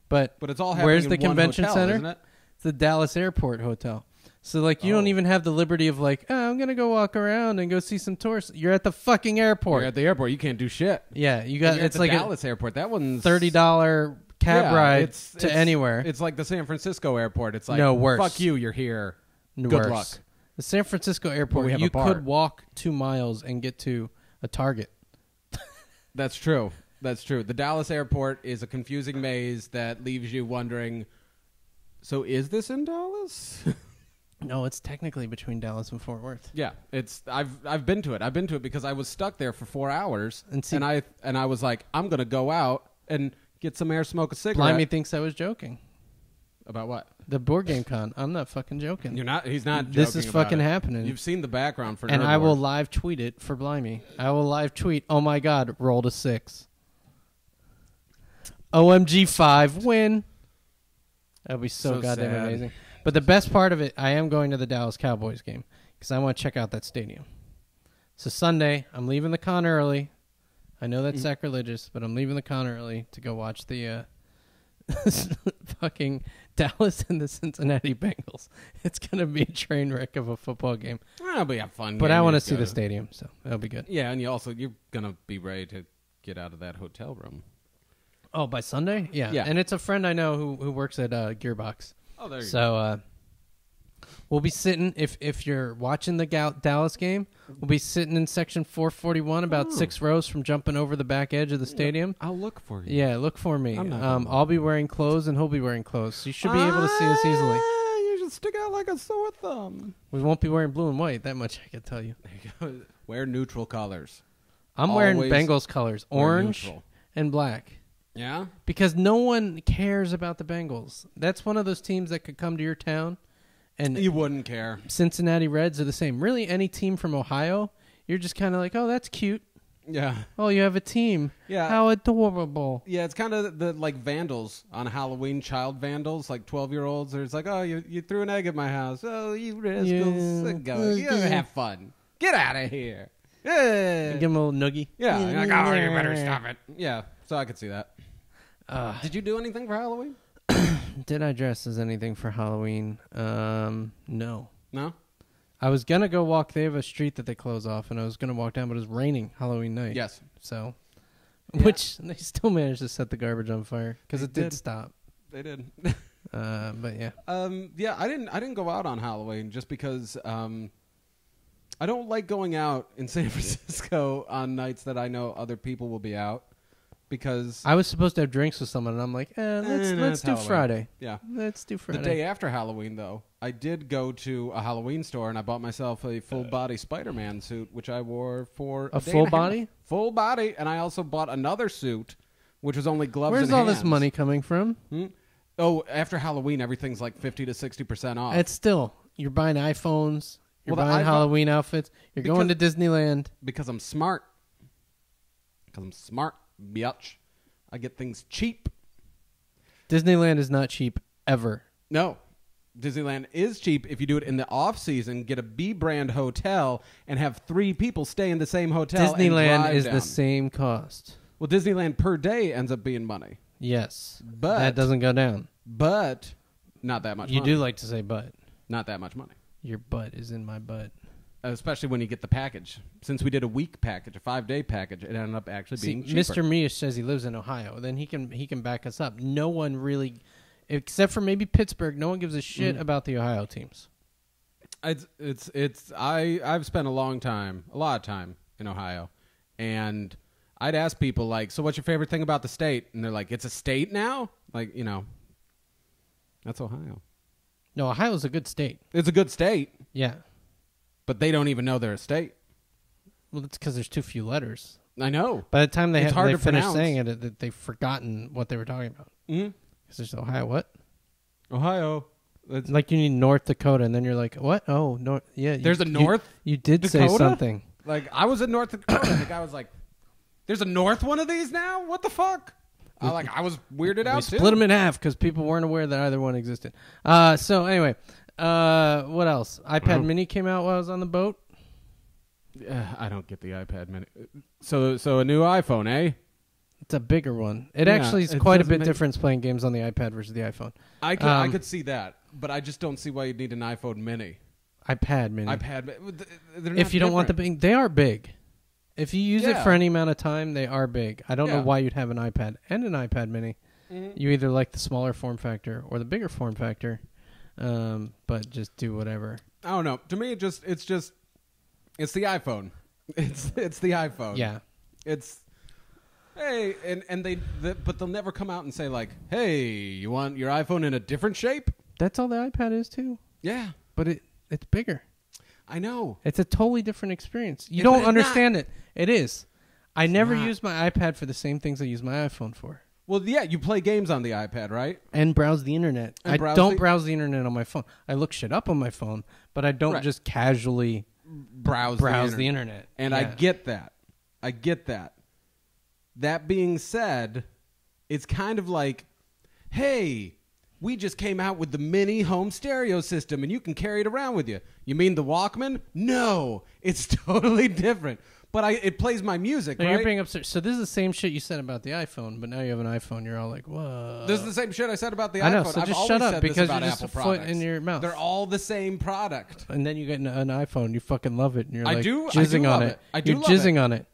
But But it's all happening where's in the one convention hotel, center? isn't it? It's the Dallas Airport Hotel. So, like, you don't even have the liberty of, like, I'm going to go walk around and go see some tourists. You're at the fucking airport. You're at the airport. You can't do shit. Yeah, you got, You're it's at the like Dallas airport. That one's a $30 cab ride it's to anywhere. It's like the San Francisco airport. It's like, No, worse. fuck you, you're here. Good Worse. luck. The San Francisco airport, we have a you bar. could walk 2 miles and get to a Target. That's true. That's true. The Dallas airport is a confusing maze that leaves you wondering, so is this in Dallas? No, it's technically between Dallas and Fort Worth. Yeah, it's I've been to it. I've been to it because I was stuck there for 4 hours, And I was like, I'm gonna go out and get some air, smoke a cigarette. Blimey thinks I was joking. About what? The board game con. I'm not fucking joking. You're not. He's not. This joking is about fucking it. happening. You've seen the background for. And I Nerdlord. will live tweet it for Blimey. I will live tweet. Oh my God! Rolled a 6. OMG 5 win. That'll be so goddamn sad. amazing. But the best part of it, I am going to the Dallas Cowboys game because I want to check out that stadium. So Sunday, I'm leaving the con early. I know that's sacrilegious, but I'm leaving the con early to go watch the fucking Dallas and the Cincinnati Bengals. It's going to be a train wreck of a football game. It'll be a fun But game. I want to see the stadium, so that'll be good. Yeah, and you're going to be ready to get out of that hotel room. Oh, by Sunday? Yeah. Yeah. And it's a friend I know who works at Gearbox. Oh, there you go. So we'll be sitting, if you're watching the Dallas game, we'll be sitting in section 441, about 6 rows from jumping over the back edge of the stadium. I'll look for you. Yeah, look for me. I'm not I'll be wearing clothes, and he'll be wearing clothes. So you should be able to see us easily. You should stick out like a sore thumb. We won't be wearing blue and white. That much I can tell you. There you go. Wear neutral colors. I'm Always wearing Bengals colors, orange neutral. and black. Yeah? Because no one cares about the Bengals. That's one of those teams that could come to your town. And You wouldn't care. Cincinnati Reds are the same. Really, any team from Ohio, you're just kind of like, oh, that's cute. Yeah. Oh, you have a team. Yeah. How adorable. Yeah, it's kind of the like vandals on Halloween, child vandals, like 12-year-olds. It's like, oh, you threw an egg at my house. Oh, you rascals. Yeah. Go. You have fun. Get out of here. Yeah. Give them a little noogie. Yeah. You're like, oh, you better stop it. Yeah, so I could see that. Did you do anything for Halloween? Did I dress as anything for Halloween? No. No? I was going to go walk. They have a street that they close off, and I was going to walk down, but it was raining Halloween night. Yes. So, Yeah. which they still managed to set the garbage on fire because it did did. stop. They did. But yeah. Yeah, I didn't go out on Halloween just because I don't like going out in San Francisco on nights that I know other people will be out because I was supposed to have drinks with someone, and I'm like, let's it's do Halloween. Friday. Yeah. Let's do Friday. The day after Halloween, though, I did go to a Halloween store and I bought myself a full-body Spider-Man suit, which I wore for A day full and half. body? Full body, and I also bought another suit, which was only gloves Where's and all hands. this money coming from? Oh, after Halloween, everything's like 50 to 60% off. It's still, you're buying iPhones, you're Well, the buying iPhone- Halloween outfits, you're going to Disneyland. Because I'm smart. Because I'm smart, biatch. I get things cheap. Disneyland is not cheap ever. No. Disneyland is cheap if you do it in the off season, get a B brand hotel, and have 3 people stay in the same hotel. and Disneyland drive is down. the same cost. Well, Disneyland per day ends up being money. Yes. But that doesn't go down. But not that much You money. do like to say but. Not that much money. Your butt is in my butt. Especially when you get the package. Since we did a week package, a 5-day package, it ended up actually See, being cheaper. Mr. Mish says he lives in Ohio. Then he can back us up. No one really, except for maybe Pittsburgh, no one gives a shit about the Ohio teams. I've spent a lot of time in Ohio, and I'd ask people like, so what's your favorite thing about the state? And they're like, it's a state now? Like, that's Ohio. No, Ohio's a good state. It's a good state, Yeah. but they don't even know they're a state. Well, it's because there's too few letters. I know. By the time It's hard they to finish pronounce. saying it, they've forgotten what they were talking about. Mm-hmm. Because there's Ohio, what? Ohio. It's Like you need North Dakota, and then you're like, what? Oh, North. Yeah. There's a North You did say Dakota? something. Like, I was in North Dakota, and the guy was like, there's a North one of these now? What the fuck? I was weirded out, We too. split them in half because people weren't aware that either one existed. So anyway, what else? iPad Mini came out while I was on the boat. I don't get the iPad Mini. So a new iPhone, eh? It's a bigger one. It Yeah, actually is it quite a doesn't bit make- different playing games on the iPad versus the iPhone. I could see that, but I just don't see why you'd need an iPhone Mini. iPad Mini. They're If not you don't want the different. big, they are big. If you use it Yeah. for any amount of time, they are big. I don't know Yeah. why you'd have an iPad and an iPad Mini. Mhm. You either like the smaller form factor or the bigger form factor, but just do whatever. I don't know. To me, it's the iPhone. It's the iPhone. Yeah. It's hey, but they'll never come out and say like, hey, you want your iPhone in a different shape? That's all the iPad is too. Yeah, But it's bigger. I know. It's a totally different experience. You Yeah, but don't it's understand it. It is. I never not. use my iPad for the same things I use my iPhone for. Well, yeah, you play games on the iPad, right? And browse the internet. And I browse don't the- browse the internet on my phone. I look shit up on my phone, but I don't Right. just casually Browse the internet. And I get that. That being said, it's kind of like, hey, we just came out with the mini home stereo system and you can carry it around with you. You mean the Walkman? No, it's totally different. But it plays my music, No, right? you're being absurd. So this is the same shit you said about the iPhone, but now you have an iPhone. You're all like, whoa. This is the same shit I said about the iPhone. I know, so I've just always shut up said this because about you're just Apple a foot products. in your mouth. They're all the same product. And then you get an iPhone. You fucking love it. And you're I like do jizzing love on it. I do You're love jizzing it. on it.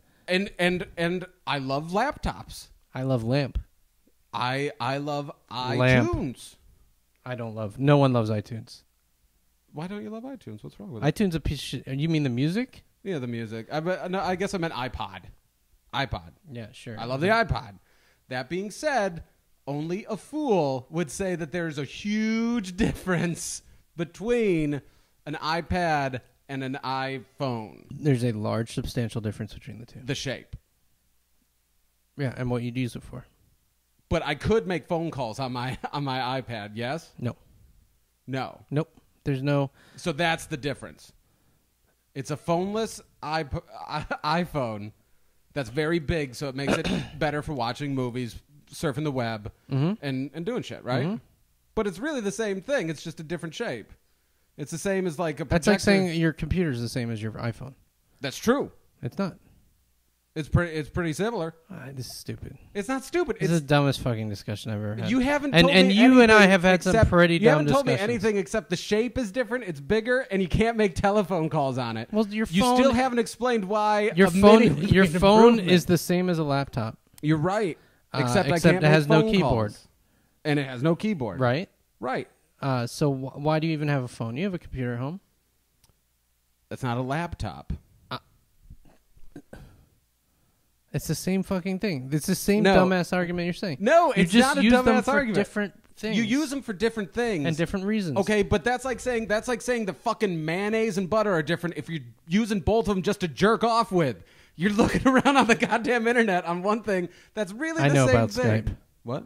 And I love laptops. I love Lamp. I love Lamp. iTunes. I don't love. No one loves iTunes. Why don't you love iTunes? What's wrong with it? iTunes a piece of shit. You mean the music? Yeah, the music. I guess I meant iPod. Yeah, sure. I love the iPod. That being said, only a fool would say that there's a huge difference between an iPad and an iPhone. There's a large, substantial difference between the two. The shape. Yeah, and what you'd use it for. But I could make phone calls on my iPad, yes? No. No. Nope. There's no... So that's the difference. It's a phoneless iPhone that's very big, so it makes it better for watching movies, surfing the web, and doing shit, right? Mm-hmm. But it's really the same thing. It's just a different shape. It's the same as like a projector. That's like saying your computer's the same as your iPhone. That's true. It's not. It's pretty similar. This is stupid. It's not stupid. This is the dumbest fucking discussion I've ever had. You haven't and told me you and I anything have had some except- pretty You dumb haven't told me discussions. anything except the shape is different, it's bigger, and you can't make telephone calls on it. Well, your You phone- still haven't explained why Your a phone, mini would be your an phone improvement. is the same as a laptop, You're right. Except I except can't it has make no phone keyboard. calls. And it has no keyboard. right? Right. So why do you even have a phone? You have a computer at home. That's not a laptop. It's the same fucking thing. It's the same No. dumbass argument you're saying. No, you it's just not a use them dumbass for argument. different things. You use them for different things. and different reasons. Okay, but that's like saying the fucking mayonnaise and butter are different if you're using both of them just to jerk off with. You're looking around on the goddamn internet on one thing that's really I the know same about thing. Skype. What?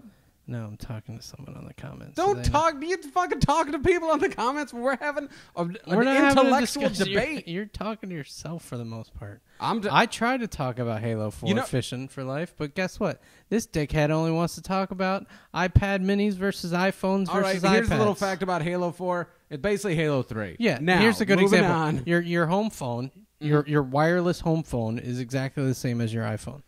No, I'm talking to someone on the comments. Don't talk. You fucking talking to people on the comments when we're having an We're not having a intellectual discussion. debate. You're talking to yourself for the most part. I'm I tried to talk about Halo 4 fishing for life, but guess what? This dickhead only wants to talk about iPad minis versus iPhones all right, versus here's iPads. a little fact about Halo 4. It's basically Halo 3. Yeah, Now, here's a good moving example. on. Your home phone, your wireless home phone is exactly the same as your iPhone.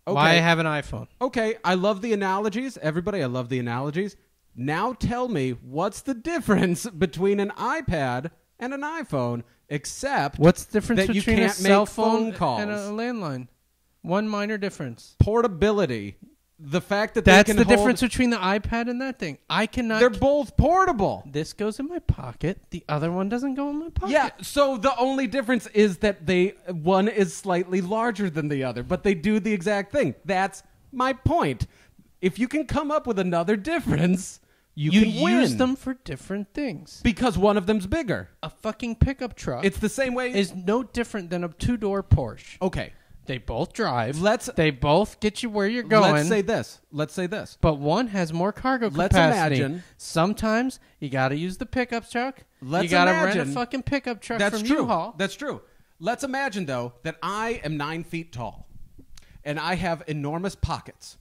Okay. Why have an iPhone? Okay, I love the analogies. Everybody, I love the analogies. Now tell me what's the difference between an iPad and an iPhone, except What's the difference that you between a can't cell make phone phone calls. and a landline? One minor difference. Portability. The fact that That's they the can hold, difference between the iPad and that thing. I cannot. They're both portable. This goes in my pocket. The other one doesn't go in my pocket. Yeah, so the only difference is that one is slightly larger than the other, but they do the exact thing. That's my point. If you can come up with another difference, you can use win. them for different things. Because one of them's bigger. A fucking pickup truck It's the same way. is no different than a two-door Porsche. Okay. They both drive. They both get you where you're going. Let's say this. But one has more cargo Let's capacity. imagine- Sometimes you got to use the pickup truck. Let's you got to rent a imagine- fucking pickup truck That's from true. U-Haul. That's true. Let's imagine, though, that I am 9 feet tall, and I have enormous pockets.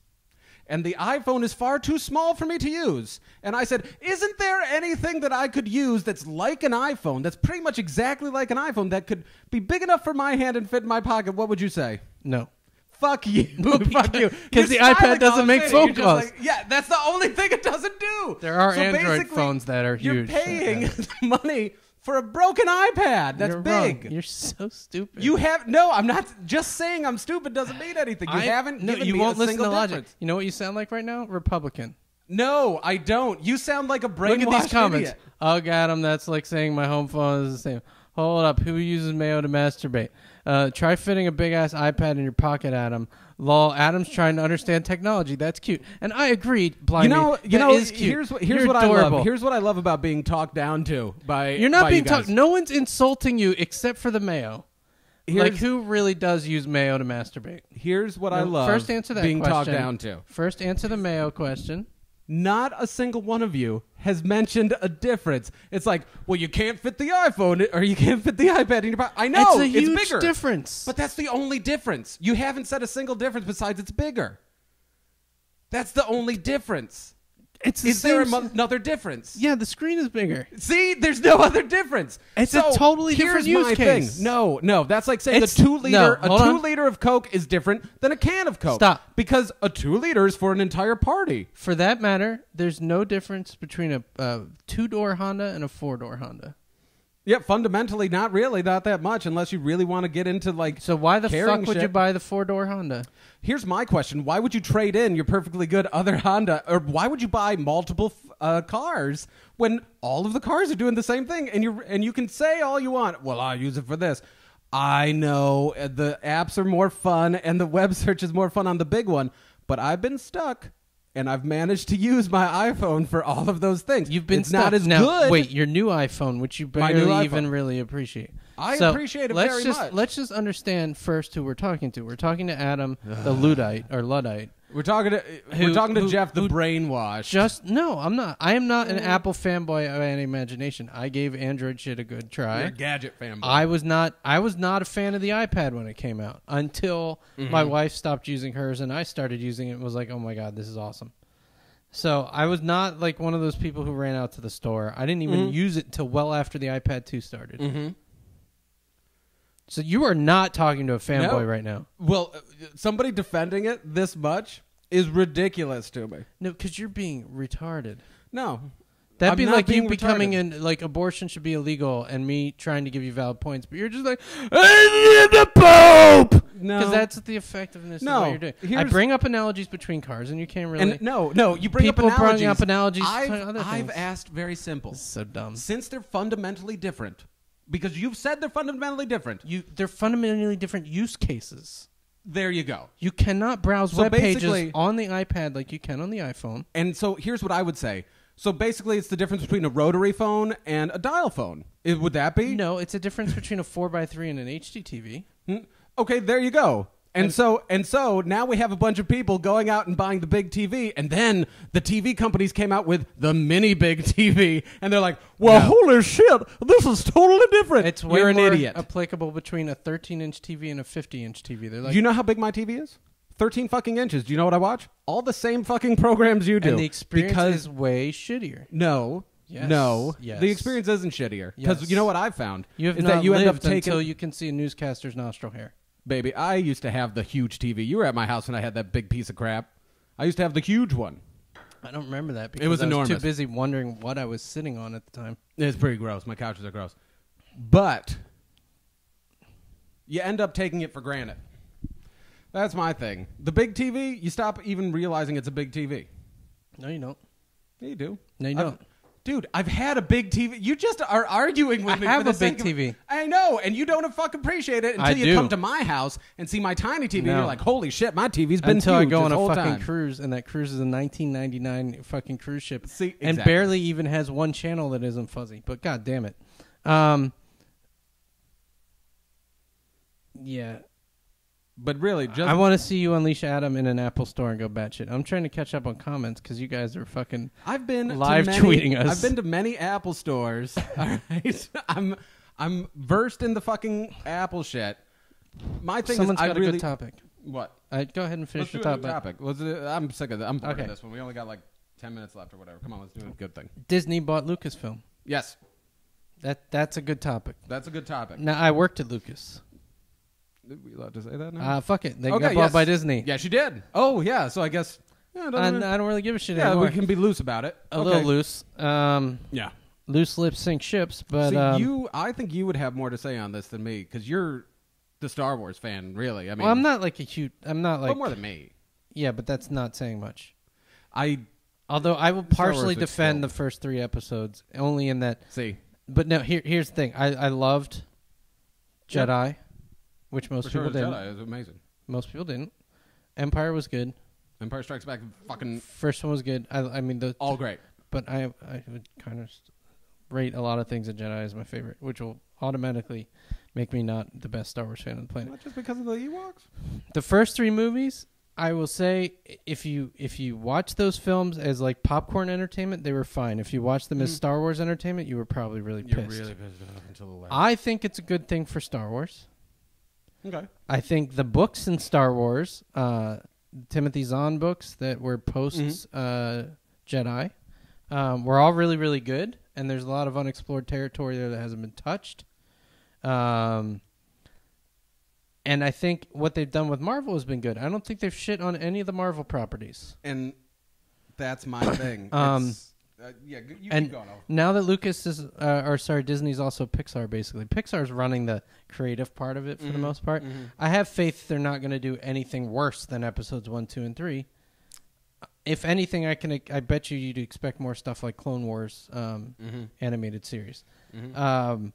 And the iPhone is far too small for me to use. And I said, isn't there anything that I could use that's like an iPhone, that's pretty much exactly like an iPhone, that could be big enough for my hand and fit in my pocket? What would you say? No. Fuck you. Fuck you. Because the You're iPad smiling doesn't while make I'm saying it. phone You're just calls. like, yeah, that's the only thing it doesn't do. There are So Android basically, phones that are You're huge. paying money for a broken iPad. That's You're big. wrong. You're so stupid. You have no. I'm not just saying I'm stupid. Doesn't mean anything. You haven't. No, given you me won't a listen single to logic. difference. You know what you sound like right now? Republican. No, I don't. You sound like a brainwashed Look at these comments. idiot. Oh, Adam, that's like saying my home phone is the same. Hold up. Who uses Mayo to masturbate? Try fitting a big-ass iPad in your pocket, Adam. Lol, Adam's trying to understand technology. That's cute. And I agreed, Blimey. You know. Is cute. Here's what You're I adorable. love. Here's what I love about being talked down to by. You're not by being you guys. talked. No one's insulting you except for the Mayo. Here's- Like, who really does use Mayo to masturbate? Here's what I No, love. First answer that being question. talked down to. First answer the Mayo question. Not a single one of you has mentioned a difference. It's like, well, you can't fit the iPhone or you can't fit the iPad in your pocket. I know It's a huge bigger difference. but that's the only difference. You haven't said a single difference besides it's bigger. That's the only difference. It's the Is there same another difference? Yeah, the screen is bigger. See, there's no other difference. It's a totally different here's use my case. Thing. No, that's like saying It's- a 2 liter no, hold on. 2 liter of Coke is different than a can of Coke. Stop. Because a 2 liter is for an entire party. For that matter, there's no difference between a 2-door Honda and a 4-door Honda. Yeah, fundamentally, not that much, unless you really want to get into like. So why the carrying fuck would shit. you buy the 4-door Honda? Here's my question: why would you trade in your perfectly good other Honda, or why would you buy multiple cars when all of the cars are doing the same thing? And you can say all you want. Well, I use it for this. I know the apps are more fun and the web search is more fun on the big one, but I've been stuck. And I've managed to use my iPhone for all of those things. You've been it's not as now, good. Wait, your new iPhone, which you My new barely even iPhone. really appreciate. I appreciate it very much. Let's just understand first who we're talking to. We're talking to Adam, the Luddite. We're talking to Jeff, the brainwashed. No, I'm not. I am not an Apple fanboy of any imagination. I gave Android shit a good try. You're a gadget fanboy. I was not a fan of the iPad when it came out until my wife stopped using hers and I started using it and was like, oh my God, this is awesome. So I was not like one of those people who ran out to the store. I didn't even use it until well after the iPad 2 started. Mm-hmm. So you are not talking to a fanboy right now. Well, somebody defending it this much is ridiculous to me. No, because you're being retarded. No. That'd I'm be not like you being becoming retarded. like abortion should be illegal and me trying to give you valid points, but you're just like, I need the Pope! No. Because that's the effectiveness No. of what you're doing. I Here's- bring up analogies between cars and you can't really... And no, you bring People up analogies. bring up analogies to I've, other I've things. asked very simple. This is so dumb. Since they're fundamentally different, because you've said they're fundamentally different, They're fundamentally different use cases. there you go. You cannot browse So web pages basically- on the iPad like you can on the iPhone. And so here's what I would say. So basically, it's the difference between a rotary phone and a dial phone. Would that be? No, it's a difference between a 4x3 and an HD TV. Okay, there you go. And so now we have a bunch of people going out and buying the big TV, and then the TV companies came out with the mini big TV, and they're like, "Well, holy shit, this is totally different." It's way You're an more idiot. applicable between a 13-inch TV and a 50-inch TV. They're like, Do you know how big my TV is? 13 fucking inches. Do you know what I watch? All the same fucking programs you do. and the experience because is way shittier. no. Yes. No, Yes. the experience isn't shittier because Yes. you know what I've found You have is not that you lived end up taking. until you can see a newscaster's nostril hair. Baby, I used to have the huge TV. You were at my house when I had that big piece of crap. I used to have the huge one. I don't remember that because was I was enormous. too busy wondering what I was sitting on at the time. It's pretty gross. My couches are gross. But you end up taking it for granted. That's my thing. The big TV, you stop even realizing it's a big TV. No, you don't. Yeah, you do. No, you don't. Dude, I've had a big TV. You just are arguing with I me. have for the a big sake of- TV. I know, and you don't fucking appreciate it I until you do. come to my house and see my tiny TV. No. And you're like, holy shit, my TV's been Until I huge go this on a whole fucking time. cruise, and that cruise is a 1999 fucking cruise ship, See, and exactly. barely even has one channel that isn't fuzzy. But god damn it, yeah. But really, just I want to see you unleash Adam in an Apple store and go batshit. I'm trying to catch up on comments because you guys are fucking. I've been live to many, tweeting us. I've been to many Apple stores. All right, I'm versed in the fucking Apple shit. My thing Someone's is, got I really a good topic. What? Go ahead and finish Let's your do a new topic. topic. I'm sick of this. I'm bored Okay. of this one. We only got like 10 minutes left or whatever. Come on, let's do a good thing. Disney bought Lucasfilm. Yes, That's a good topic. that's a good topic. Now I worked at Lucas. Are we allowed to say that now? Fuck it. They Okay, got bought yes. by Disney. Yeah, she did. Oh, yeah. So I guess. Yeah, it doesn't- I don't really give a shit yeah, anymore. we can be loose about it. a Okay. little loose. Yeah. Loose lips sink ships, but See, I think you would have more to say on this than me because you're the Star Wars fan, really. I mean, well, I'm not like a huge. I'm not like. but more than me. Yeah, but that's not saying much. Although I will Star Wars partially is defend still- the first 3 episodes, only in that. See, But no, here's the thing. I loved Yeah. Jedi, which most Return people of the didn't. Jedi is amazing. Most people didn't. Empire was good. Empire Strikes Back, fucking First one was good. I mean, all great. but I would kind of rate a lot of things at Jedi as my favorite, which will automatically make me not the best Star Wars fan on the planet. Not just because of the Ewoks. The first 3 movies, I will say, if you watch those films as like popcorn entertainment, they were fine. If you watch them as Star Wars entertainment, you were probably really You're pissed. really pissed off until the last. I think it's a good thing for Star Wars. Okay. I think the books in Star Wars, Timothy Zahn books that were posts Jedi. We're all really, really good, and there's a lot of unexplored territory there that hasn't been touched. And I think what they've done with Marvel has been good. I don't think they've shit on any of the Marvel properties. And that's my thing. You keep going. Now that Lucas is, Disney's also Pixar, basically. Pixar's running the creative part of it for the most part. Mm-hmm. I have faith they're not going to do anything worse than episodes 1, 2, and 3. If anything, I bet you'd expect more stuff like Clone Wars animated series. Mm-hmm.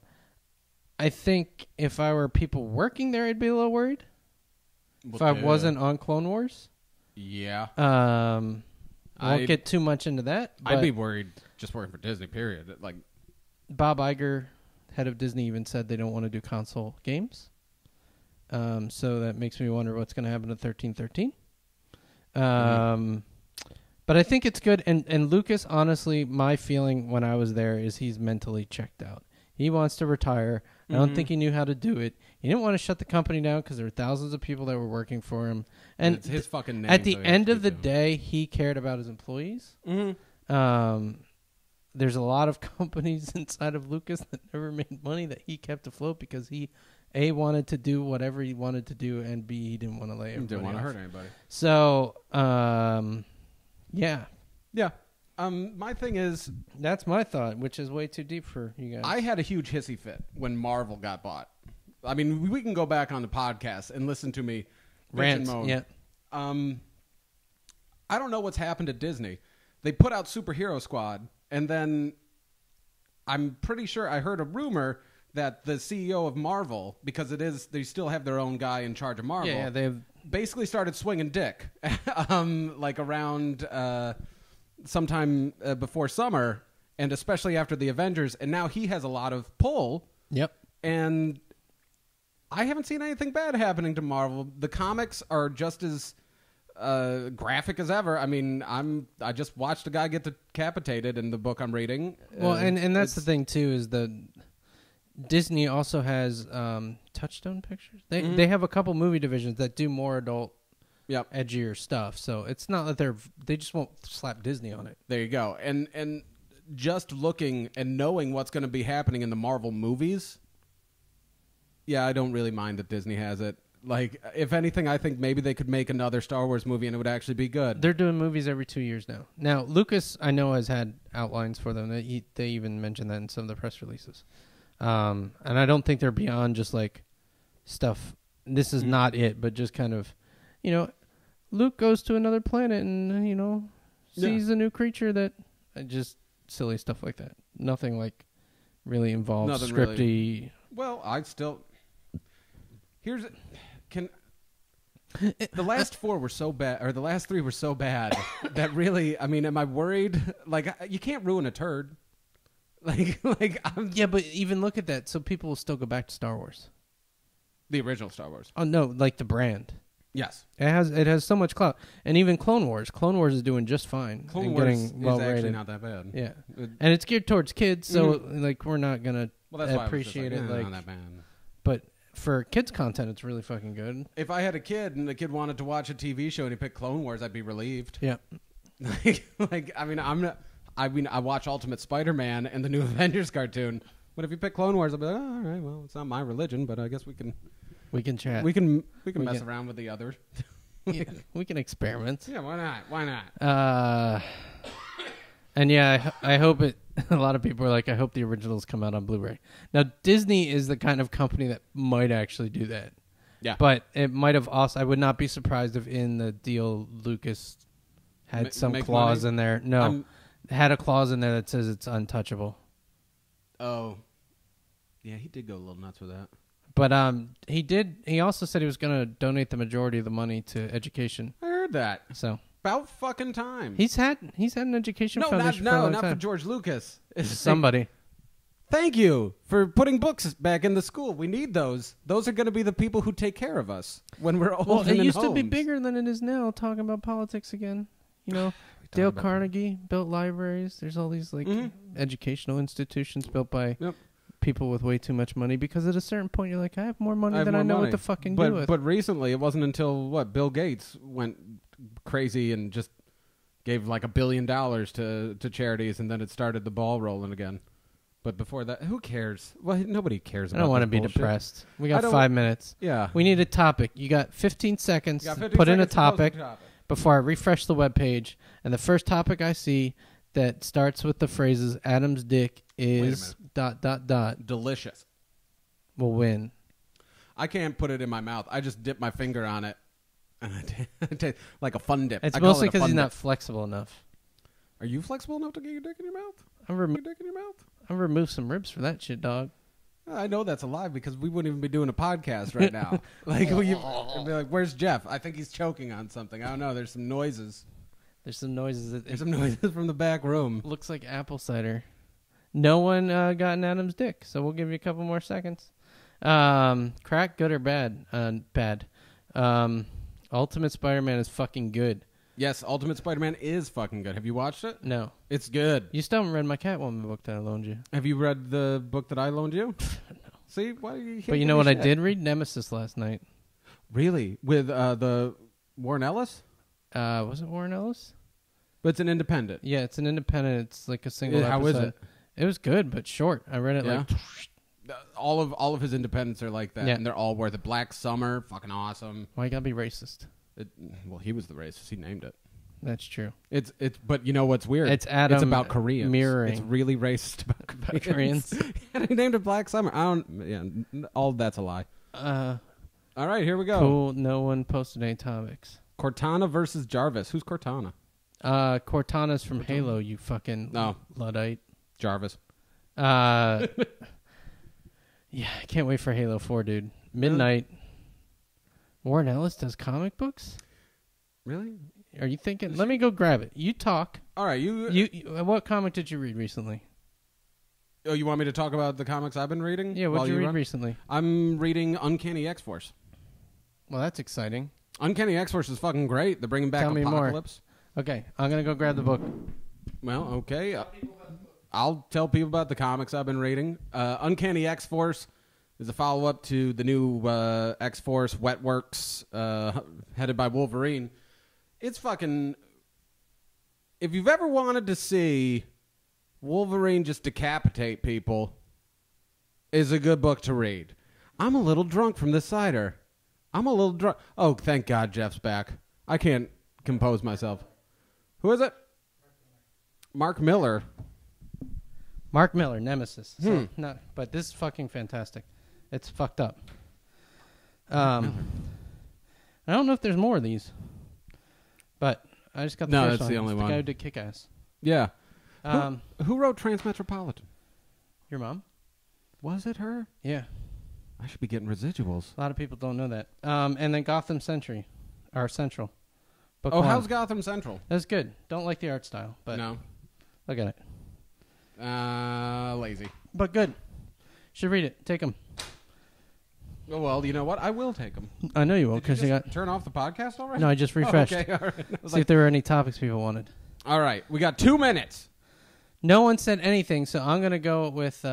I think if I were people working there, I'd be a little worried. If I wasn't on Clone Wars. Yeah. I won't get too much into that. I'd be worried just working for Disney, period. Like Bob Iger, head of Disney, even said they don't want to do console games. So that makes me wonder what's going to happen to 1313. But I think it's good. And Lucas, honestly, my feeling when I was there is he's mentally checked out. He wants to retire. I don't think he knew how to do it. He didn't want to shut the company down because there were thousands of people that were working for him. And it's his fucking name. At the end of the day, he cared about his employees. Mm-hmm. There's a lot of companies inside of Lucas that never made money that he kept afloat because he, A, wanted to do whatever he wanted to do, and B, he didn't want to lay everybody Didn't want to off. hurt anybody. So, yeah. Yeah. My thing is... That's my thought, which is way too deep for you guys. I had a huge hissy fit when Marvel got bought. I mean, we can go back on the podcast and listen to me rant and moan. Yeah. I don't know what's happened at Disney. They put out Superhero Squad, and then I'm pretty sure I heard a rumor that the CEO of Marvel, because they still have their own guy in charge of Marvel, Yeah, they've basically started swinging dick, like around sometime before summer, and especially after the Avengers, and now he has a lot of pull. Yep. And I haven't seen anything bad happening to Marvel. The comics are just as graphic as ever. I mean, I just watched a guy get decapitated in the book I'm reading. Well, and that's the thing too, is the Disney also has Touchstone Pictures. They have a couple movie divisions that do more adult, edgier stuff. So it's not that they just won't slap Disney on it. There you go. And just looking and knowing what's going to be happening in the Marvel movies, yeah, I don't really mind that Disney has it. Like, if anything, I think maybe they could make another Star Wars movie and it would actually be good. They're doing movies every 2 years now. Now, Lucas, I know, has had outlines for them. They even mentioned that in some of the press releases. And I don't think they're beyond just, like, stuff. This is not it, but just kind of, Luke goes to another planet and, sees a new creature that... just silly stuff like that. Nothing, like, really involved scripty... Really. Well, I still... The last 4 were so bad, or the last 3 were so bad that really, I mean, am I worried? Like, you can't ruin a turd. Yeah, but even look at that. So people will still go back to Star Wars. The original Star Wars. Oh no, like the brand. Yes, it has so much clout, and even Clone Wars. Clone Wars is doing just fine. Clone Wars is actually not that bad. Yeah, and it's geared towards kids, so like we're not gonna appreciate it. Like, not that bad. But for kids content, it's really fucking good. If I had a kid and the kid wanted to watch a TV show and he picked Clone Wars, I'd be relieved. Yeah. I watch Ultimate Spider-Man and the new Avengers cartoon. But if you pick Clone Wars, I'll be like, oh, all right, well, it's not my religion, but I guess we can chat. We can mess around with the others. Yeah, we can experiment. Yeah, why not? And yeah, I hope it. A lot of people are like, I hope the originals come out on Blu-ray. Now, Disney is the kind of company that might actually do that. Yeah. But it might have also... I would not be surprised if in the deal Lucas had some clause in there. No, had a clause in there that says it's untouchable. Oh. Yeah, he did go a little nuts with that. But he also said he was going to donate the majority of the money to education. I heard that. So... About fucking time. He's had an education foundation for a long time. Not for George Lucas. Somebody. Thank you for putting books back in the school. We need those. Those are going to be the people who take care of us when we're old. Well, it used to be bigger than it is now. Talking about politics again. Dale Carnegie built libraries. There's all these educational institutions built by people with way too much money. Because at a certain point, you're like, I have more money than I know what to fucking do with. But recently, it wasn't until Bill Gates went crazy and just gave like $1 billion to charities, and then it started the ball rolling again. But before that, who cares? Well, nobody cares about I don't want to this be bullshit. depressed. We got 5 minutes. Yeah. We need a topic. You got 15 seconds You got to 15 put in a seconds to post topic the topic. before I refresh the webpage. And the first topic I see that starts with the phrases Adam's dick is ... Delicious. will win. I can't put it in my mouth. I just dip my finger on it. And I taste like a fun dip. It's I call mostly it a because fun he's dip. not flexible enough. Are you flexible enough to get your dick in your mouth? I'll Your dick in your mouth? remove some ribs for that shit, dog. I know that's a lie because we wouldn't even be doing a podcast right now. Like, it'd be like, where's Jeff? I think he's choking on something. I don't know. There's some noises. There's some noises. There's some noises from the back room. Looks like apple cider. No one got an Adam's dick, so we'll give you a couple more seconds. Crack, good or bad? Bad. Ultimate Spider-Man is fucking good. Yes, Ultimate Spider-Man is fucking good. Have you watched it? No. It's good. You still haven't read my Catwoman book that I loaned you. Have you read the book that I loaned you? No. See? Why do you But you know what I did read? Nemesis last night. Really? With the Warren Ellis? Was it Warren Ellis? But it's an independent. Yeah, it's an independent. It's like a single episode. How is it? It was good, but short. I read it Yeah? like... All of his independents are like that, Yeah. and they're all worth it. Black Summer, fucking awesome. Why you gotta be racist? Well, he was the racist. He named it. That's true. It's but you know what's weird? It's Adam It's about Koreans. mirroring. It's really racist about Koreans. And he named it Black Summer. All that's a lie. All right, here we go. Cool. No one posted any topics. Cortana versus Jarvis. Who's Cortana? Cortana's from Halo, you fucking Luddite. Jarvis. Yeah, I can't wait for Halo 4, dude. Midnight. Warren Ellis does comic books? Really? Are you thinking? Let me go grab it. You talk. All right, You what comic did you read recently? Oh, you want me to talk about the comics I've been reading? Yeah, what did you read recently? I'm reading Uncanny X-Force. Well, that's exciting. Uncanny X-Force is fucking great. They're bringing back Tell me more. Apocalypse. Okay, I'm going to go grab the book. Well, okay. I'll tell people about the comics I've been reading. Uncanny X-Force is a follow-up to the new X-Force Wetworks, headed by Wolverine. It's fucking... If you've ever wanted to see Wolverine just decapitate people, is a good book to read. I'm a little drunk from this cider. I'm a little drunk. Oh, thank God Jeff's back. I can't compose myself. Who is it? Mark Miller. Mark Miller, Nemesis. So, but this is fucking fantastic. It's fucked up. I don't know if there's more of these, but I just got the first that's one. the only It's one. The guy who did Kick-Ass. Yeah. Who wrote Transmetropolitan? Your mom? Was it her? Yeah. I should be getting residuals. A lot of people don't know that. And then Gotham Central. Book Oh, one. how's Gotham Central? That's good. Don't like the art style, but No. look at it. Lazy. But good. Should read it. Take them. Oh, well, you know what? I will take them. I know you will because you got. Turn off the podcast already? No, I just refreshed. Oh, okay, all right. I was See if there were any topics people wanted. all right, we got 2 minutes. No one said anything, so I'm gonna go with.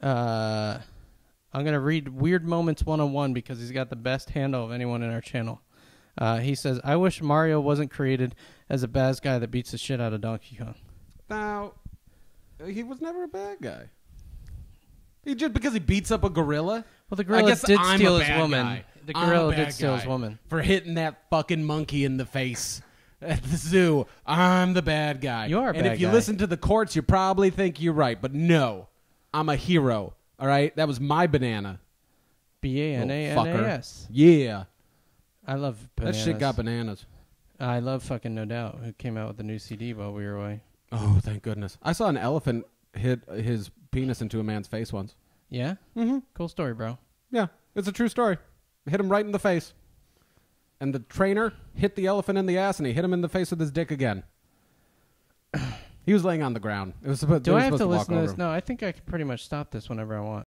I'm gonna read Weird Moments 101 because he's got the best handle of anyone in our channel. He says, "I wish Mario wasn't created as a bad guy that beats the shit out of Donkey Kong." Now, he was never a bad guy. He just because he beats up a gorilla. Well, the gorilla guess did I'm steal a his bad woman. guy. The I'm a gorilla bad did steal his guy woman. for hitting that fucking monkey in the face at the zoo. I'm the bad guy. You are a and bad if you guy. listen to the courts, you probably think you're right, but no, I'm a hero. All right, that was my banana. BANANAS. Yeah, I love bananas. that shit got bananas. I love fucking No Doubt, who came out with the new CD while we were away. Oh, thank goodness! I saw an elephant hit his penis into a man's face once. Yeah? Mm-hmm. Cool story, bro. Yeah, it's a true story. Hit him right in the face. And the trainer hit the elephant in the ass, and he hit him in the face with his dick again. He was laying on the ground. It was supposed, Do I have to walk listen to over this? him. No, I think I can pretty much stop this whenever I want.